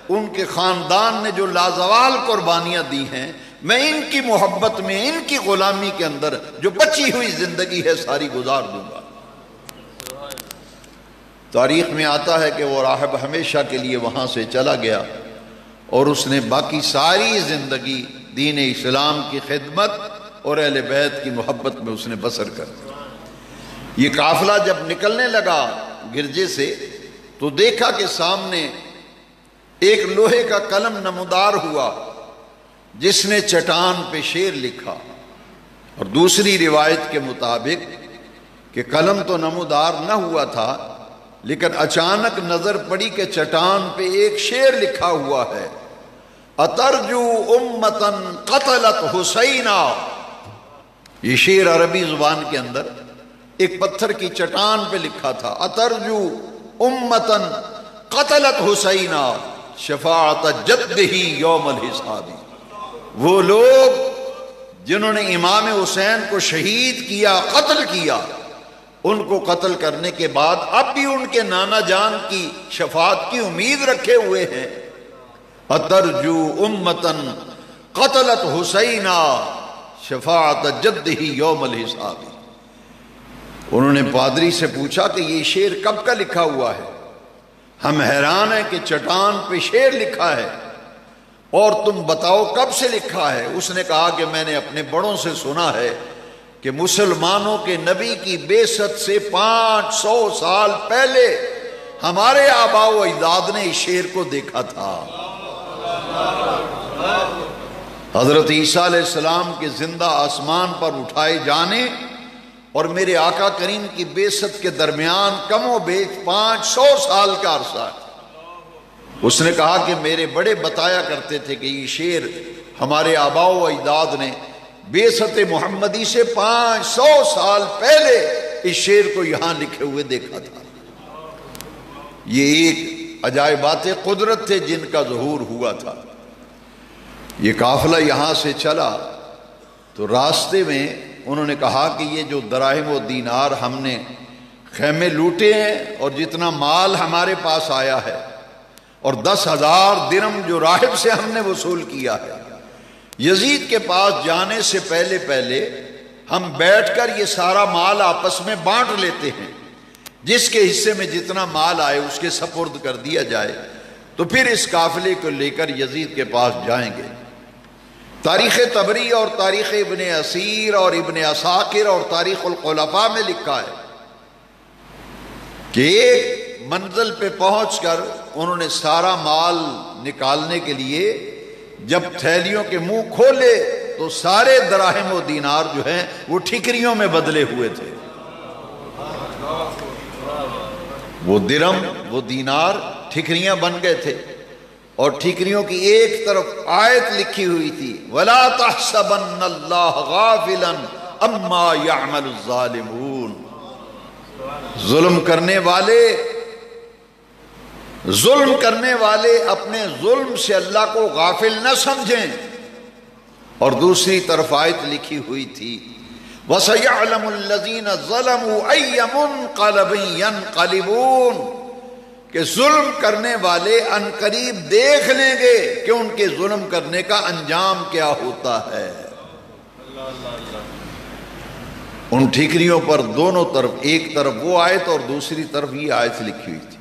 ان کے خاندان نے جو لازوال قربانیاں دی ہیں، میں ان کی محبت میں، ان کی غلامی کے اندر جو بچی ہوئی زندگی ہے ساری گزار دوں گا۔ تاریخ میں آتا ہے کہ وہ راہب ہمیشہ کے لیے وہاں سے چلا گیا اور اس نے باقی ساری زندگی دین اسلام کی خدمت اور اہل بیت کی محبت میں اس نے بسر کر دی۔ یہ قافلہ جب نکلنے لگا گرجے سے تو دیکھا کہ سامنے ایک لوہے کا قلم نمودار ہوا جس نے چٹان پہ شعر لکھا، اور دوسری روایت کے مطابق کہ قلم تو نمودار نہ ہوا تھا لیکن اچانک نظر پڑی کہ چٹان پہ ایک شعر لکھا ہوا ہے، اترجو امتن قتلت حسینا۔ یہ شعر عربی زبان کے اندر ایک پتھر کی چٹان پہ لکھا تھا، اترجو امتن قتلت حسینا شفاعت جدہ یوم الحساب۔ وہ لوگ جنہوں نے امام حسین کو شہید کیا، قتل کیا، ان کو قتل کرنے کے بعد اب بھی ان کے نانا جان کی شفاعت کی امید رکھے ہوئے ہیں۔ اترجو امتن قتلت حسینا شفاعت جدہ یوم الحساب۔ انہوں نے پادری سے پوچھا کہ یہ شعر کب کا لکھا ہوا ہے؟ ہم حیران ہیں کہ چٹان پہ شعر لکھا ہے، اور تم بتاؤ کب سے لکھا ہے؟ اس نے کہا کہ میں نے اپنے بڑوں سے سنا ہے کہ مسلمانوں کے نبی کی بعثت سے 500 سال پہلے ہمارے آباء و اجداد نے اس شعر کو دیکھا تھا۔ حضرت عیسیٰ علیہ السلام کے زندہ آسمان پر اٹھائے جانے اور میرے آقا کریم کی بعثت کے درمیان کم و بیش 500 سال کا عرصہ ہے۔ اس نے کہا کہ میرے بڑے بتایا کرتے تھے کہ یہ شعر ہمارے آباء و اجداد نے بعثت محمدی سے 500 سال پہلے اس شعر کو یہاں لکھے ہوئے دیکھا تھا۔ یہ ایک عجائبات قدرت تھے جن کا ظہور ہوا تھا۔ یہ قافلہ یہاں سے چلا تو راستے میں انہوں نے کہا کہ یہ جو دراہم و دینار ہم نے خیمے لوٹے ہیں اور جتنا مال ہمارے پاس آیا ہے اور 10,000 درم جو راہب سے ہم نے وصول کیا ہے، یزید کے پاس جانے سے پہلے ہم بیٹھ کر یہ سارا مال آپس میں بانٹ لیتے ہیں، جس کے حصے میں جتنا مال آئے اس کے سپرد کر دیا جائے، تو پھر اس قافلے کو لے کر یزید کے پاس جائیں گے۔ تاریخ طبری اور تاریخ ابن اسیر اور ابن عساکر اور تاریخ الخلفاء میں لکھا ہے کہ ایک منزل پہ پہنچ کر انہوں نے سارا مال نکالنے کے لیے جب تھیلیوں کے منہ کھولے تو سارے دراہم و دینار جو ہیں وہ ٹھکریوں میں بدلے ہوئے تھے۔ وہ درم وہ دینار ٹھکریاں بن گئے تھے، اور ٹھیکریوں کی ایک طرف آیت لکھی ہوئی تھی، وَلَا تَحْسَبَنَّ اللَّهَ غَافِلًا عَمَّا يَعْمَلُ الظَّالِمُونَ۔ ظلم کرنے والے اپنے ظلم سے اللہ کو غافل نہ سمجھیں۔ اور دوسری طرف آیت لکھی ہوئی تھی، وَسَيَعْلَمُ الَّذِينَ ظَلَمُوا أَيَّ مُنْقَلَبٍ يَنْقَلِبُونَ، کہ ظلم کرنے والے عنقریب دیکھ لیں گے کہ ان کے ظلم کرنے کا انجام کیا ہوتا ہے۔ ان ٹھیکریوں پر دونوں طرف، ایک طرف وہ آیت اور دوسری طرف یہ آیت لکھی ہوئی تھی۔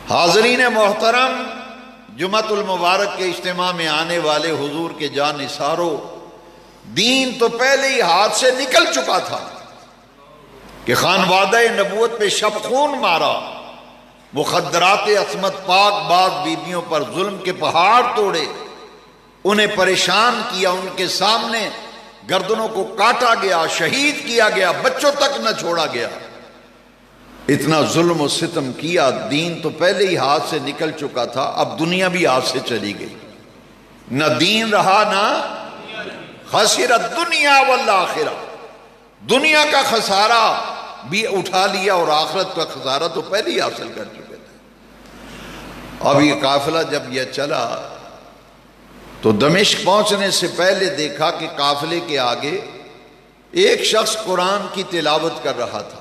حاضرین محترم، جمعۃ المبارک کے اجتماع میں آنے والے حضور کے جانثارو، دین تو پہلے ہی ہاتھ سے نکل چکا تھا کہ خانوادہ نبوت پہ شب خون مارا، مخدرات عصمت پاک بعض بیویوں پر ظلم کے پہاڑ توڑے، انہیں پریشان کیا، ان کے سامنے گردنوں کو کاٹا گیا، شہید کیا گیا، بچوں تک نہ چھوڑا گیا۔ اتنا ظلم و ستم کیا، دین تو پہلے ہی ہاتھ سے نکل چکا تھا، اب دنیا بھی ہاتھ سے چلی گئی، نہ دین رہا نہ خسرت دنیا والآخرہ۔ دنیا کا خسارہ بھی اٹھا لیا اور آخرت کا خسارہ تو پہلے ہی حاصل کر چکے تھے۔ اب یہ قافلہ جب یہ چلا تو دمشق پہنچنے سے پہلے دیکھا کہ قافلے کے آگے ایک شخص قرآن کی تلاوت کر رہا تھا،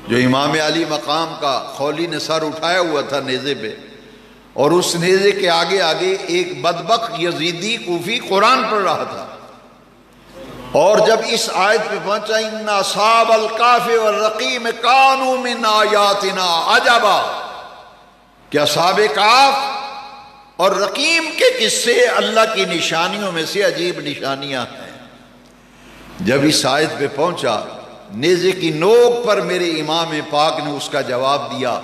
جو امام علی مقام کا خولی نے سر اٹھایا ہوا تھا نیزے پہ، اور اس نیزے کے آگے ایک بدبخت یزیدی کوفی قرآن پڑھ رہا تھا۔ اور جب اس آیت پہ پہنچا، ان اصحاب الکہف والرقیم کانوا من آیاتنا عجبا، کہ اصحاب کہف اور رقیم کے قصے اللہ کی نشانیوں میں سے عجیب نشانیاں ہیں۔ جب اس آیت پہ پہنچا، نیزے کی نوک پر میرے امام پاک نے اس کا جواب دیا،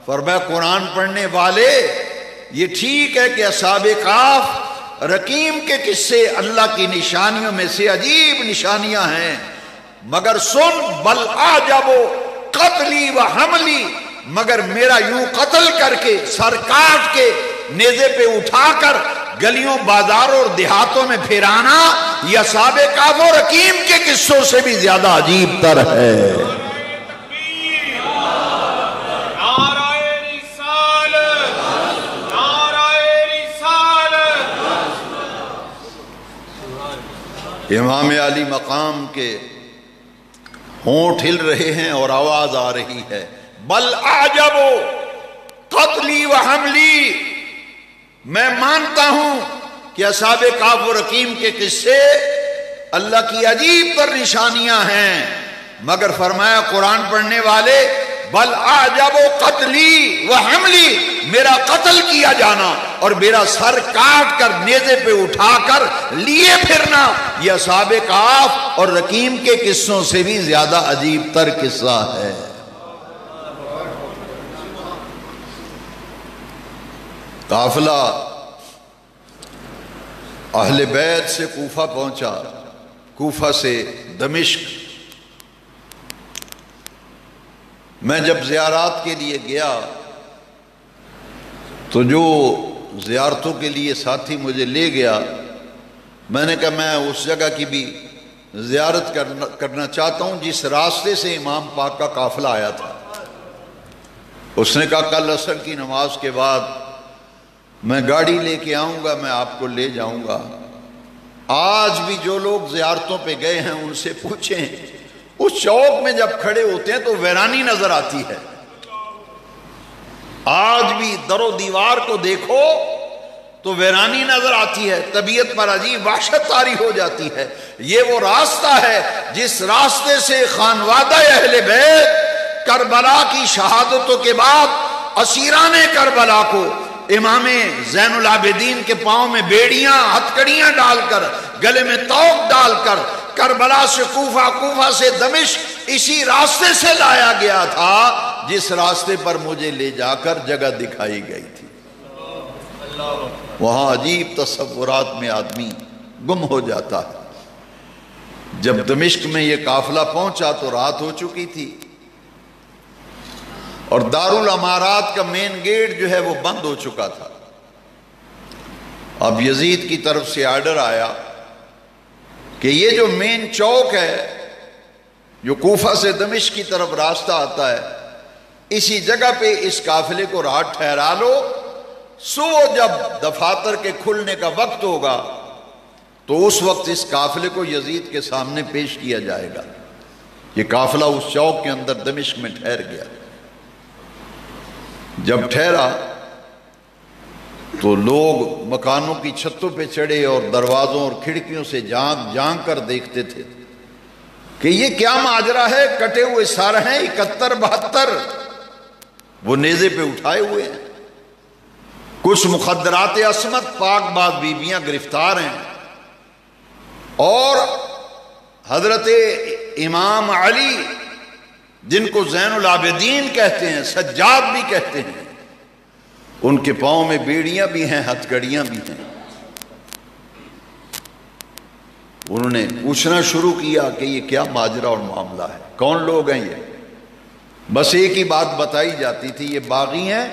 فرمایا قرآن پڑھنے والے یہ ٹھیک ہے کہ اصحاب کہف رقیم کے قصے اللہ کی نشانیوں میں سے عجیب نشانیاں ہیں، مگر سن بل آجبو قتلی و حملی، مگر میرا یوں قتل کر کے سر کاٹ کے نیزے پہ اٹھا کر گلیوں بازاروں اور دیہاتوں میں پھرانا یہ اصحاب کہف و رقیم کے قصوں سے بھی زیادہ عجیب تر ہے۔ امام علی مقام کے ہونٹ ہل رہے ہیں اور آواز آ رہی ہے، بل اعجبو قتلی و حملی، میں مانتا ہوں کہ اصحاب کہف و رقیم کے قصے اللہ کی عجیب تر نشانیاں ہیں، مگر فرمایا قرآن پڑھنے والے بل اعجبو قتلی و حملی، میرا قتل کیا جانا اور میرا سر کاٹ کر نیزے پہ اٹھا کر لیے پھرنا یہ اصحاب کہف اور رقیم کے قصوں سے بھی زیادہ عجیب تر قصہ ہے۔ قافلہ اہل بیت سے کوفہ پہنچا، کوفہ سے دمشق۔ میں جب زیارات کے لیے گیا تو جو زیارتوں کے لیے ساتھی مجھے لے گیا، میں نے کہا میں اس جگہ کی بھی زیارت کرنا چاہتا ہوں جس راستے سے امام پاک کا قافلہ آیا تھا۔ اس نے کہا کل عصر کی نماز کے بعد میں گاڑی لے کے آؤں گا، میں آپ کو لے جاؤں گا۔ آج بھی جو لوگ زیارتوں پہ گئے ہیں ان سے پوچھیں، اس چوک میں جب کھڑے ہوتے ہیں تو ویرانی نظر آتی ہے۔ آج بھی در و دیوار کو دیکھو تو ویرانی نظر آتی ہے، طبیعت پر عجیب وحشت طاری ہو جاتی ہے۔ یہ وہ راستہ ہے جس راستے سے خانوادہ اہل بیت کربلا کی شہادتوں کے بعد اسیران کربلا کو امام زین العابدین کے پاؤں میں بیڑیاں ہتھکڑیاں ڈال کر گلے میں توق ڈال کر کربلا سے کوفہ، کوفہ سے دمشق اسی راستے سے لایا گیا تھا جس راستے پر مجھے لے جا کر جگہ دکھائی گئی تھی۔ وہاں عجیب تصورات میں آدمی گم ہو جاتا ہے۔ جب دمشق میں یہ قافلہ پہنچا تو رات ہو چکی تھی اور دارالامارات کا مین گیٹ جو ہے وہ بند ہو چکا تھا۔ اب یزید کی طرف سے آرڈر آیا کہ یہ جو مین چوک ہے جو کوفہ سے دمشق کی طرف راستہ آتا ہے، اسی جگہ پہ اس قافلے کو رات ٹھہرا لو، صبح جب دفاتر کے کھلنے کا وقت ہوگا تو اس وقت اس قافلے کو یزید کے سامنے پیش کیا جائے گا۔ یہ قافلہ اس چوک کے اندر دمشق میں ٹھہر گیا۔ جب ٹھہرا تو لوگ مکانوں کی چھتوں پہ چڑھے اور دروازوں اور کھڑکیوں سے جھانک جھانک کر دیکھتے تھے کہ یہ کیا ماجرا ہے، کٹے ہوئے سر ہیں 71-72، وہ نیزے پہ اٹھائے ہوئے ہیں، کچھ مخدرات عصمت پاک باز بیویاں گرفتار ہیں، اور حضرت امام علی جن کو زین العابدین کہتے ہیں، سجاد بھی کہتے ہیں، ان کے پاؤں میں بیڑیاں بھی ہیں، ہتھکڑیاں بھی ہیں۔ انہوں نے پوچھنا شروع کیا کہ یہ کیا ماجرا اور معاملہ ہے، کون لوگ ہیں یہ؟ بس ایک ہی بات بتائی جاتی تھی، یہ باغی ہیں،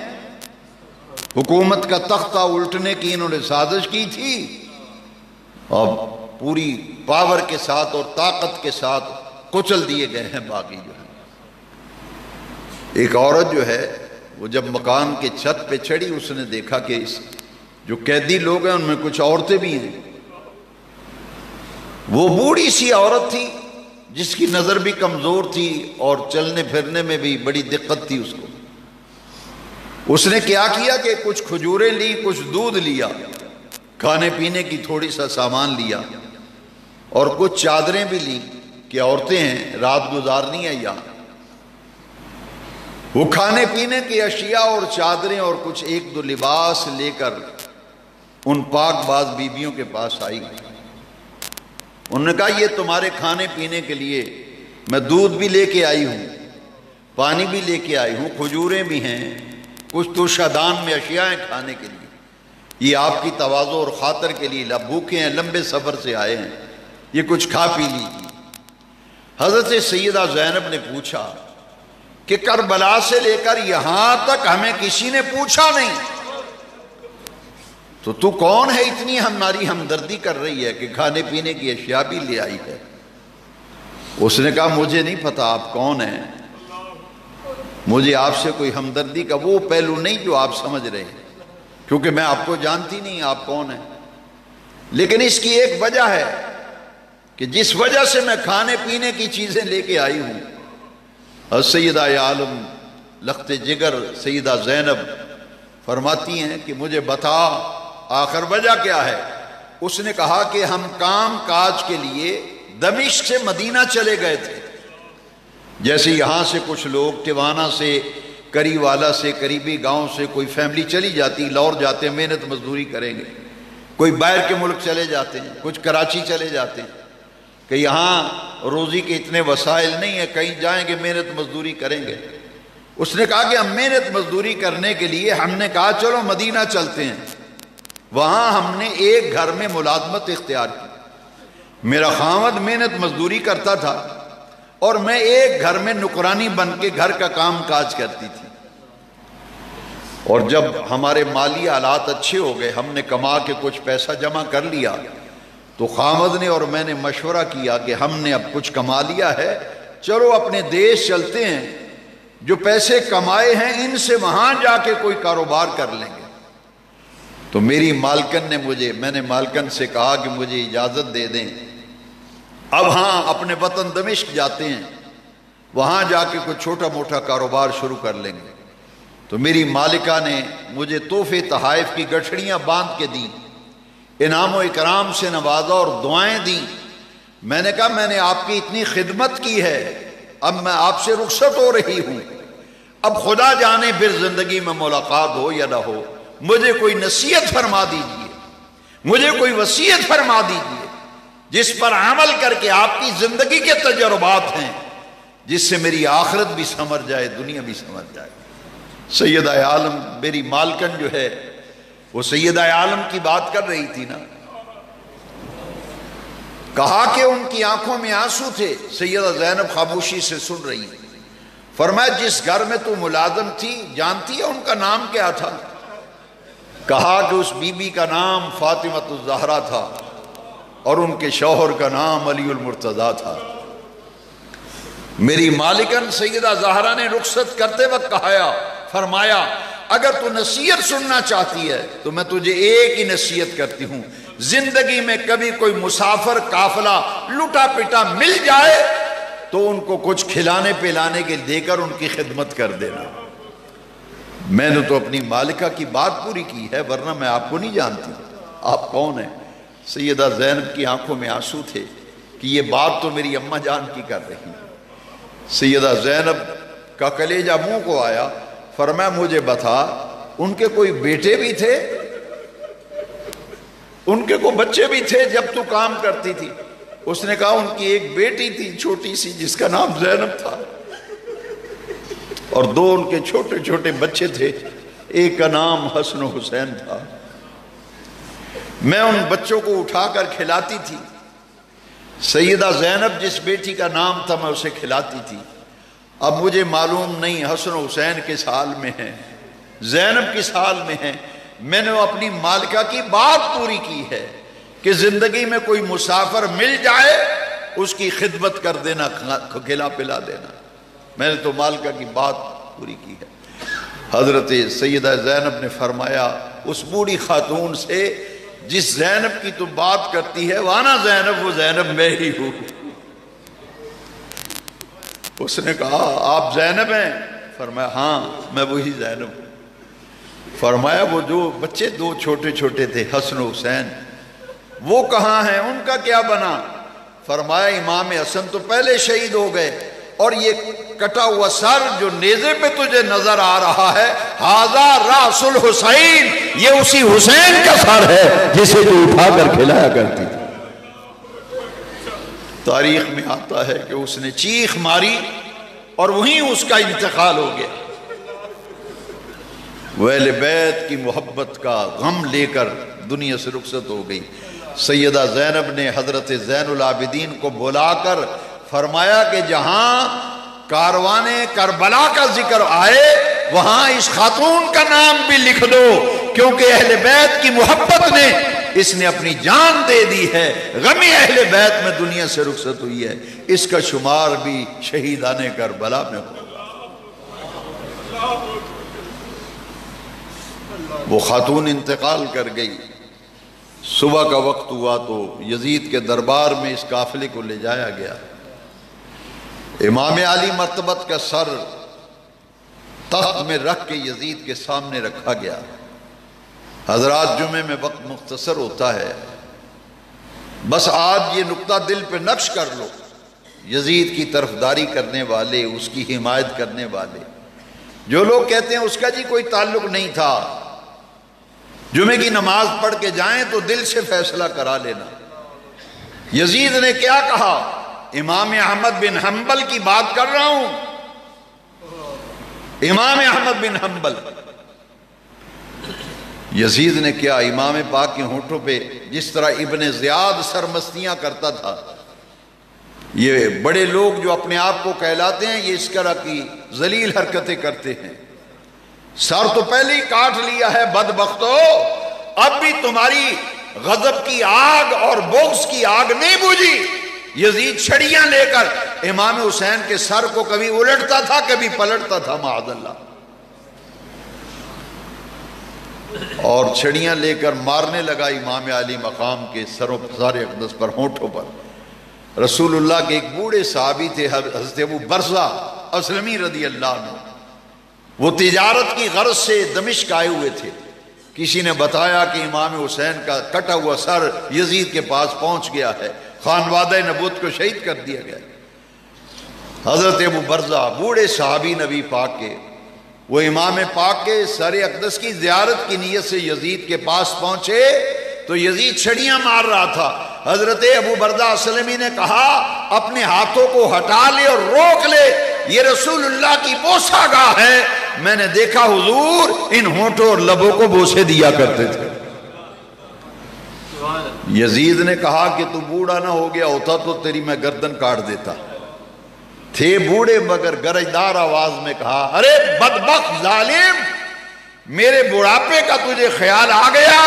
حکومت کا تختہ الٹنے کی انہوں نے سازش کی تھی اور پوری پاور کے ساتھ اور طاقت کے ساتھ کچل دیے گئے ہیں باغی جو ہیں۔ ایک عورت جو ہے وہ جب مکان کے چھت پہ چڑھی، اس نے دیکھا کہ جو قیدی لوگ ہیں ان میں کچھ عورتیں بھی ہیں۔ وہ بوڑھی سی عورت تھی جس کی نظر بھی کمزور تھی اور چلنے پھرنے میں بھی بڑی دقت تھی اس کو۔ اس نے کیا کیا کہ کچھ کھجوریں لی، کچھ دودھ لیا، کھانے پینے کی تھوڑی سا سامان لیا اور کچھ چادریں بھی لی کہ عورتیں ہیں، رات گزارنی ہے یہاں۔ وہ کھانے پینے کی اشیاء اور چادریں اور کچھ ایک دو لباس لے کر ان پاک باز بیویوں کے پاس آئی۔ انہوں نے کہا یہ تمہارے کھانے پینے کے لیے میں دودھ بھی لے کے آئی ہوں، پانی بھی لے کے آئی ہوں، کھجوریں بھی ہیں، کچھ تو شادان میں اشیاء ہیں کھانے کے لیے، یہ آپ کی تواضع اور خاطر کے لیے، بھوکے ہیں، لمبے سفر سے آئے ہیں، یہ کچھ کھا پی لیجیے۔ حضرت سیدہ زینب نے پوچھا کہ کربلا سے لے کر یہاں تک ہمیں کسی نے پوچھا نہیں، تو کون ہے اتنی ہماری ہمدردی کر رہی ہے کہ کھانے پینے کی اشیاء بھی لے آئی ہے؟ اس نے کہا مجھے نہیں پتا آپ کون ہیں، مجھے آپ سے کوئی ہمدردی کا وہ پہلو نہیں جو آپ سمجھ رہے ہیں، کیونکہ میں آپ کو جانتی نہیں آپ کون ہیں، لیکن اس کی ایک وجہ ہے کہ جس وجہ سے میں کھانے پینے کی چیزیں لے کے آئی ہوں۔ اور سیدہ عالم لخت جگر سیدہ زینب فرماتی ہیں کہ مجھے بتا آخر وجہ کیا ہے؟ اس نے کہا کہ ہم کام کاج کے لیے دمشق سے مدینہ چلے گئے تھے، جیسے یہاں سے کچھ لوگ ٹیوانہ سے، کری والا سے، قریبی گاؤں سے کوئی فیملی چلی جاتی، لاہور جاتے ہیں محنت مزدوری کریں گے، کوئی باہر کے ملک چلے جاتے ہیں، کچھ کراچی چلے جاتے ہیں کہ یہاں روزی کے اتنے وسائل نہیں ہیں، کہیں جائیں گے محنت مزدوری کریں گے۔ اس نے کہا کہ ہم محنت مزدوری کرنے کے لیے ہم نے کہا چلو مدینہ چلتے ہیں، وہاں ہم نے ایک گھر میں ملازمت اختیار کی، میرا خاوند محنت مزدوری کرتا تھا اور میں ایک گھر میں نکرانی بن کے گھر کا کام کاج کرتی تھی، اور جب ہمارے مالی حالات اچھے ہو گئے، ہم نے کما کے کچھ پیسہ جمع کر لیا، تو خاوند نے اور میں نے مشورہ کیا کہ ہم نے اب کچھ کما لیا ہے، چلو اپنے دیش چلتے ہیں، جو پیسے کمائے ہیں ان سے وہاں جا کے کوئی کاروبار کر لیں گے۔ تو میری مالکن نے میں نے مالکن سے کہا کہ مجھے اجازت دے دیں، اب ہاں اپنے وطن دمشق جاتے ہیں، وہاں جا کے کوئی چھوٹا موٹا کاروبار شروع کر لیں گے۔ تو میری مالکہ نے مجھے تحفے تحائف کی گٹھڑیاں باندھ کے دیں، انعام و اکرام سے نوازا اور دعائیں دیں۔ میں نے کہا میں نے آپ کی اتنی خدمت کی ہے، اب میں آپ سے رخصت ہو رہی ہوں، اب خدا جانے پھر زندگی میں ملاقات ہو یا نہ ہو، مجھے کوئی نصیحت فرما دیجئے، مجھے کوئی وصیت فرما دیجئے جس پر عمل کر کے آپ کی زندگی کے تجربات ہیں، جس سے میری آخرت بھی سمر جائے، دنیا بھی سمر جائے۔ سیدہ عالم میری مالکن جو ہے وہ سیدہ عالم کی بات کر رہی تھی نا، کہا کہ ان کی آنکھوں میں آنسو تھے، سیدہ زینب خاموشی سے سن رہی تھی۔ فرمایا جس گھر میں تو ملازم تھی جانتی ہے ان کا نام کیا تھا؟ کہا کہ اس بی بی کا نام فاطمۃ الزہرا تھا اور ان کے شوہر کا نام علی المرتضیٰ تھا۔ میری مالکن سیدہ زہرا نے رخصت کرتے وقت فرمایا اگر تو نصیحت سننا چاہتی ہے تو میں تجھے ایک ہی نصیحت کرتی ہوں، زندگی میں کبھی کوئی مسافر قافلہ لٹا پٹا مل جائے تو ان کو کچھ کھلانے پلانے کے دے کر ان کی خدمت کر دینا۔ میں نے تو اپنی مالکہ کی بات پوری کی ہے، ورنہ میں آپ کو نہیں جانتی، آپ کون ہیں؟ سیدہ زینب کی آنکھوں میں آنسو تھے کہ یہ بات تو میری اماں جان کی کر رہی ہیں۔ سیدہ زینب کا کلیجہ منہ کو آیا، فرمایا مجھے بتا ان کے کوئی بیٹے بھی تھے، ان کے کوئی بچے بھی تھے جب تو کام کرتی تھی؟ اس نے کہا ان کی ایک بیٹی تھی چھوٹی سی جس کا نام زینب تھا، اور دو ان کے چھوٹے چھوٹے بچے تھے، ایک کا نام حسن و حسین تھا۔ میں ان بچوں کو اٹھا کر کھلاتی تھی، سیدہ زینب جس بیٹی کا نام تھا میں اسے کھلاتی تھی۔ اب مجھے معلوم نہیں حسن و حسین کس حال میں ہیں، زینب کس حال میں ہیں۔ میں نے اپنی مالکہ کی بات پوری کی ہے کہ زندگی میں کوئی مسافر مل جائے اس کی خدمت کر دینا، کھلا پلا دینا۔ میں نے تو مالکہ کی بات پوری کی ہے۔ حضرت سیدہ زینب نے فرمایا اس بوڑھی خاتون سے جس زینب کی تو بات کرتی ہے وانا زینب، وہ زینب میں ہی ہوں۔ اس نے کہا آپ زینب ہیں؟ فرمایا ہاں میں وہی زینب ہوں۔ فرمایا وہ جو بچے دو چھوٹے چھوٹے تھے حسن و حسین وہ کہاں ہیں، ان کا کیا بنا؟ فرمایا امام حسن تو پہلے شہید ہو گئے، اور یہ کٹا ہوا سر جو نیزے پہ تجھے نظر آ رہا ہے ھذا راس الحسین، یہ اسی حسین کا سر ہے جسے تو اٹھا کر کھلایا کرتی تھی۔ تاریخ میں آتا ہے کہ اس نے چیخ ماری اور وہیں اس کا انتقال ہو گیا۔ وہ اہل بیت کی محبت کا غم لے کر دنیا سے رخصت ہو گئی۔ سیدہ زینب نے حضرت زین العابدین کو بلا کر فرمایا کہ جہاں کاروان کربلا کا ذکر آئے وہاں اس خاتون کا نام بھی لکھ دو، کیونکہ اہل بیت کی محبت نے اس نے اپنی جان دے دی ہے، غمی اہل بیت میں دنیا سے رخصت ہوئی ہے، اس کا شمار بھی شہیدان کربلا میں ہو۔ وہ خاتون انتقال کر گئی۔ صبح کا وقت ہوا تو یزید کے دربار میں اس قافلے کو لے جایا گیا۔ امام علی مرتبت کا سر تخت میں رکھ کے یزید کے سامنے رکھا گیا۔ حضرات جمعے میں وقت مختصر ہوتا ہے، بس آج یہ نقطہ دل پہ نقش کر لو۔ یزید کی طرفداری کرنے والے، اس کی حمایت کرنے والے، جو لوگ کہتے ہیں اس کا جی کوئی تعلق نہیں تھا، جمعے کی نماز پڑھ کے جائیں تو دل سے فیصلہ کرا لینا۔ یزید نے کیا کہا؟ امام احمد بن حنبل کی بات کر رہا ہوں، امام احمد بن حنبل۔ یزید نے کیا؟ امام پاک کے ہونٹوں پہ جس طرح ابن زیاد سرمستیاں کرتا تھا، یہ بڑے لوگ جو اپنے آپ کو کہلاتے ہیں یہ اس طرح کی ذلیل حرکتیں کرتے ہیں۔ سر تو پہلے ہی کاٹ لیا ہے بدبختو، اب بھی تمہاری غضب کی آگ اور بغض کی آگ نہیں بجھی۔ یزید چھڑیاں لے کر امام حسین کے سر کو کبھی الٹتا تھا کبھی پلٹتا تھا معاذ اللہ، اور چھڑیاں لے کر مارنے لگا امام علی مقام کے سروں سارے اقدس پر، ہونٹوں پر۔ رسول اللہ کے ایک بوڑھے صحابی تھے حضرت ابو برزہ اسلمی رضی اللہ عنہ، وہ تجارت کی غرض سے دمشق آئے ہوئے تھے۔ کسی نے بتایا کہ امام حسین کا کٹا ہوا سر یزید کے پاس پہنچ گیا ہے، خانوادہ نبوت کو شہید کر دیا گیا۔ حضرت ابو برزہ بوڑھے صحابی نبی پاک کے، وہ امام پاک کے سر اقدس کی زیارت کی نیت سے یزید کے پاس پہنچے تو یزید چھڑیاں مار رہا تھا۔ حضرت ابو برزہ اسلمی نے کہا اپنے ہاتھوں کو ہٹا لے اور روک لے، یہ رسول اللہ کی بوسہ گاہ ہے، میں نے دیکھا حضور ان ہونٹوں اور لبوں کو بوسے دیا کرتے تھے۔ یزید نے کہا کہ تو بوڑھا نہ ہو گیا ہوتا تو تیری میں گردن کاٹ دیتا۔ تھے بوڑھے مگر گرجدار آواز میں کہا ارے بدبخت ظالم، میرے بڑھاپے کا تجھے خیال آ گیا،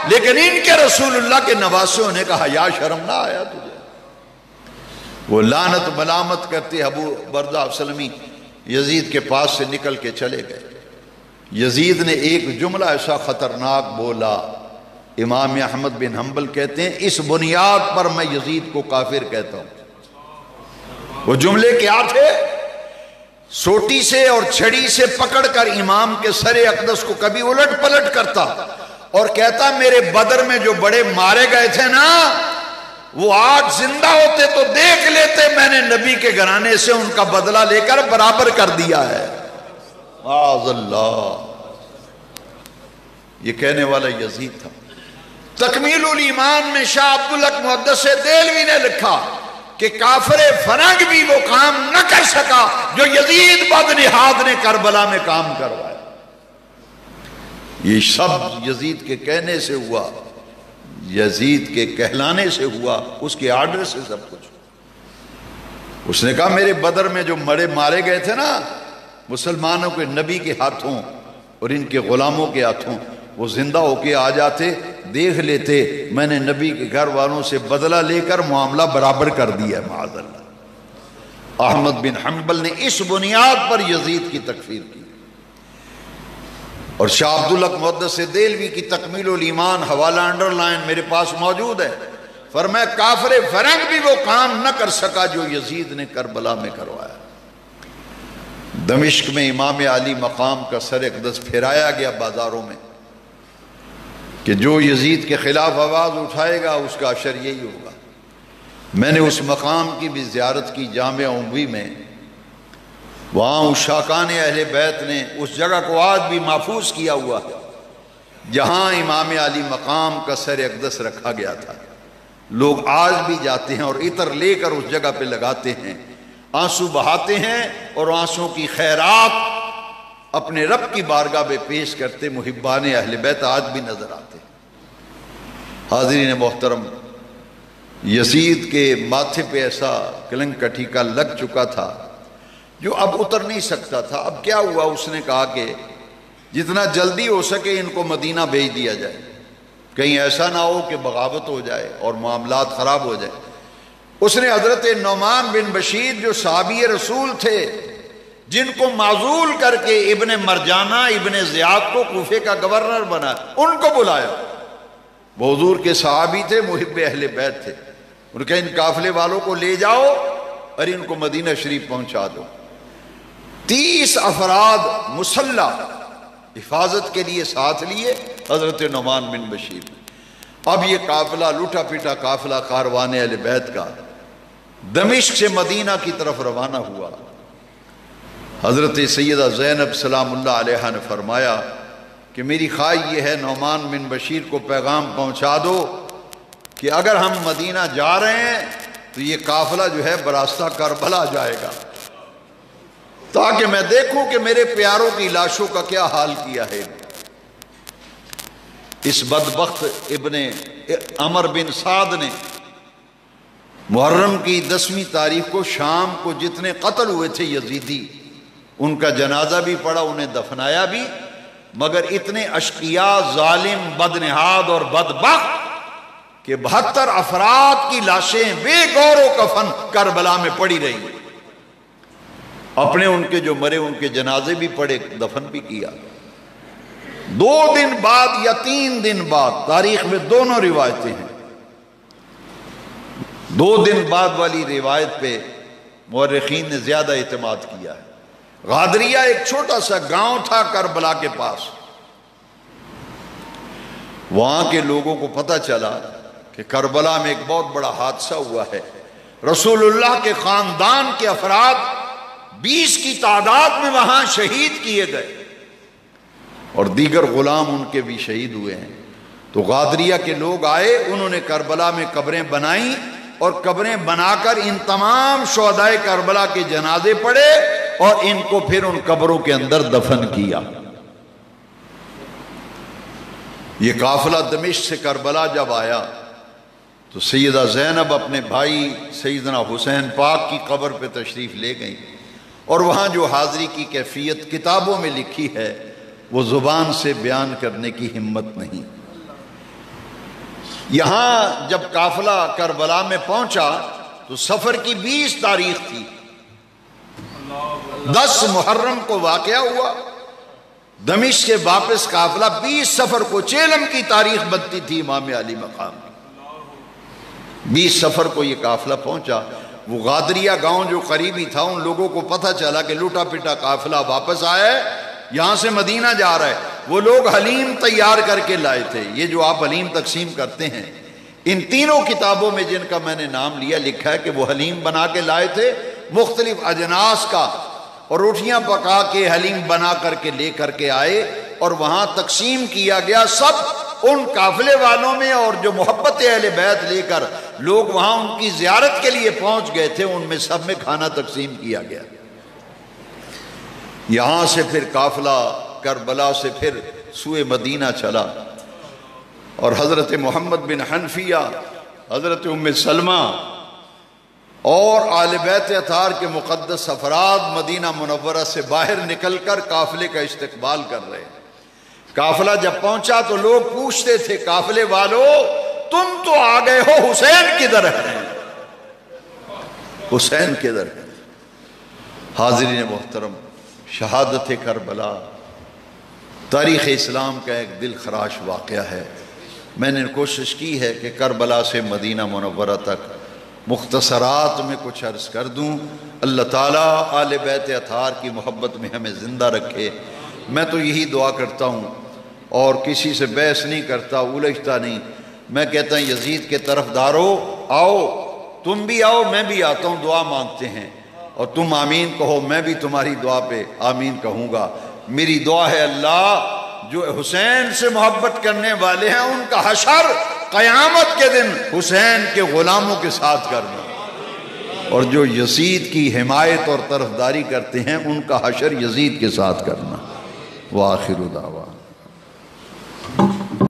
لیکن ان کے رسول اللہ کے نواسوں نے کہا یا شرم نہ آیا تجھے۔ وہ لعنت ملامت کرتے ابو برزہ اسلمی یزید کے پاس سے نکل کے چلے گئے۔ یزید نے ایک جملہ ایسا خطرناک بولا، امام احمد بن حنبل کہتے ہیں اس بنیاد پر میں یزید کو کافر کہتا ہوں۔ وہ جملے کیا تھے؟ سوٹی سے اور چھڑی سے پکڑ کر امام کے سر اقدس کو کبھی الٹ پلٹ کرتا اور کہتا میرے بدر میں جو بڑے مارے گئے تھے نا وہ آج زندہ ہوتے تو دیکھ لیتے میں نے نبی کے گھرانے سے ان کا بدلہ لے کر برابر کر دیا ہے۔ معاذ اللہ، یہ کہنے والا یزید تھا۔ تکمیل الایمان میں شاہ عبدالحق محدث دہلوی نے لکھا کہ کافر فرنگ بھی وہ کام نہ کر سکا جو یزید بدنہاد نے کربلا میں کام کروایا۔ یہ سب یزید کے کہنے سے ہوا، یزید کے کہلانے سے ہوا، اس کے آرڈر سے سب کچھ۔ اس نے کہا میرے بدر میں جو مارے گئے تھے نا مسلمانوں کے نبی کے ہاتھوں اور ان کے غلاموں کے ہاتھوں، وہ زندہ ہو کے آ جاتے، دیکھ لیتے میں نے نبی کے گھر والوں سے بدلہ لے کر معاملہ برابر کر دیا ہے معاذ اللہ۔ احمد بن حنبل نے اس بنیاد پر یزید کی تکفیر کی۔ اور شاہ عبدالحق محدث دہلوی کی تکمیل الایمان حوالہ انڈر لائن میرے پاس موجود ہے، فرمایا کافر فرنگ بھی وہ کام نہ کر سکا جو یزید نے کربلا میں کروایا۔ دمشق میں امام علی مقام کا سر اقدس پھیرایا گیا بازاروں میں کہ جو یزید کے خلاف آواز اٹھائے گا اس کا اشر یہی ہوگا۔ میں نے اس مقام کی بھی زیارت کی جامع اموی میں، وہاں عشاقان اہل بیت نے اس جگہ کو آج بھی محفوظ کیا ہوا ہے جہاں امام علی مقام کا سر اقدس رکھا گیا تھا۔ لوگ آج بھی جاتے ہیں اور عطر لے کر اس جگہ پہ لگاتے ہیں، آنسو بہاتے ہیں اور آنسوں کی خیرات اپنے رب کی بارگاہ میں پیش کرتے محبان اہل بیت آج بھی نظر آتے ہیں۔ حاضرین محترم، یزید کے ماتھے پہ ایسا کلنگ کا ٹھیکا لگ چکا تھا جو اب اتر نہیں سکتا تھا۔ اب کیا ہوا؟ اس نے کہا کہ جتنا جلدی ہو سکے ان کو مدینہ بھیج دیا جائے، کہیں ایسا نہ ہو کہ بغاوت ہو جائے اور معاملات خراب ہو جائے۔ اس نے حضرت نعمان بن بشیر جو صحابی رسول تھے، جن کو معزول کر کے ابن مرجانہ ابن زیاد کو کوفے کا گورنر بنا، ان کو بلایا۔ وہ حضور کے صحابی تھے، محب اہل بیت تھے۔ ان کہ ان قافلے والوں کو لے جاؤ اور ان کو مدینہ شریف پہنچا دو۔ 30 افراد مسلح حفاظت کے لیے ساتھ لیے حضرت نعمان بن بشیر۔ اب یہ قافلہ لوٹا پیٹا قافلہ کاروان اہل بیت کا دمشق سے مدینہ کی طرف روانہ ہوا۔ حضرت سیدہ زینب سلام اللہ علیہا نے فرمایا کہ میری خواہش یہ ہے نعمان بن بشیر کو پیغام پہنچا دو کہ اگر ہم مدینہ جا رہے ہیں تو یہ قافلہ جو ہے براستہ کربلا جائے گا، تاکہ میں دیکھوں کہ میرے پیاروں کی لاشوں کا کیا حال کیا ہے۔ اس بدبخت ابن عمر بن سعد نے محرم کی 10ویں تاریخ کو شام کو جتنے قتل ہوئے تھے یزیدی، ان کا جنازہ بھی پڑا، انہیں دفنایا بھی، مگر اتنے اشقیاء، ظالم، بدنہاد اور بدبخت کہ 72 افراد کی لاشیں بے غور و کفن کربلا میں پڑی رہی۔ اپنے ان کے جو مرے ان کے جنازے بھی پڑے، دفن بھی کیا۔ 2 دن بعد یا 3 دن بعد، تاریخ میں دونوں روایتیں ہیں، 2 دن بعد والی روایت پہ مورخین نے زیادہ اعتماد کیا ہے۔ غادریہ ایک چھوٹا سا گاؤں تھا کربلا کے پاس، وہاں کے لوگوں کو پتہ چلا کہ کربلا میں ایک بہت بڑا حادثہ ہوا ہے، رسول اللہ کے خاندان کے افراد 20 کی تعداد میں وہاں شہید کیے گئے اور دیگر غلام ان کے بھی شہید ہوئے ہیں۔ تو غادریہ کے لوگ آئے، انہوں نے کربلا میں قبریں بنائیں اور قبریں بنا کر ان تمام شہدائے کربلا کے جنازے پڑے اور ان کو پھر ان قبروں کے اندر دفن کیا۔ یہ قافلہ دمشق سے کربلا جب آیا تو سیدہ زینب اپنے بھائی سیدنا حسین پاک کی قبر پہ تشریف لے گئیں، اور وہاں جو حاضری کی کیفیت کتابوں میں لکھی ہے وہ زبان سے بیان کرنے کی ہمت نہیں۔ یہاں جب قافلہ کربلا میں پہنچا تو سفر کی 20 تاریخ تھی، 10 محرم کو واقعہ ہوا۔ دمشق سے واپس قافلہ 20 سفر کو، چیلم کی تاریخ بنتی تھی امام علی مقام کی، 20 سفر کو یہ قافلہ پہنچا۔ وہ غادریہ گاؤں جو قریبی تھا، ان لوگوں کو پتہ چلا کہ لوٹا پٹا قافلہ واپس آیا ہے، یہاں سے مدینہ جا رہا ہے۔ وہ لوگ حلیم تیار کر کے لائے تھے، یہ جو آپ حلیم تقسیم کرتے ہیں، ان تینوں کتابوں میں جن کا میں نے نام لیا لکھا ہے کہ وہ حلیم بنا کے لائے تھے، مختلف اجناس کا، اور روٹیاں پکا کے حلیم بنا کر کے لے کر کے آئے اور وہاں تقسیم کیا گیا۔ سب ان قافلے والوں میں اور جو محبت اہل بیت لے کر لوگ وہاں ان کی زیارت کے لیے پہنچ گئے تھے، ان میں سب میں کھانا تقسیم کیا گیا۔ یہاں سے پھر قافلہ کربلا سے پھر سوئے مدینہ چلا، اور حضرت محمد بن حنفیہ، حضرت ام سلمہ اور آل بیت اطہار کے مقدس افراد مدینہ منورہ سے باہر نکل کر قافلے کا استقبال کر رہے ہیں۔ قافلہ جب پہنچا تو لوگ پوچھتے تھے، قافلے والو تم تو آ گئے ہو، حسین کدھر ہے؟ حسین کدھر ہے؟ حاضرین محترم، شہادت کربلا تاریخ اسلام کا ایک دل خراش واقعہ ہے۔ میں نے کوشش کی ہے کہ کربلا سے مدینہ منورہ تک مختصرات میں کچھ عرض کر دوں۔ اللہ تعالیٰ آل بیت اطہار کی محبت میں ہمیں زندہ رکھے۔ میں تو یہی دعا کرتا ہوں اور کسی سے بحث نہیں کرتا، الجھتا نہیں۔ میں کہتا ہوں یزید کے طرفدارو آؤ، تم بھی آؤ، میں بھی آتا ہوں، دعا مانگتے ہیں، اور تم آمین کہو، میں بھی تمہاری دعا پہ آمین کہوں گا۔ میری دعا ہے اللہ جو حسین سے محبت کرنے والے ہیں ان کا حشر قیامت کے دن حسین کے غلاموں کے ساتھ کرنا، اور جو یزید کی حمایت اور طرفداری کرتے ہیں ان کا حشر یزید کے ساتھ کرنا۔ وآخر دعوانا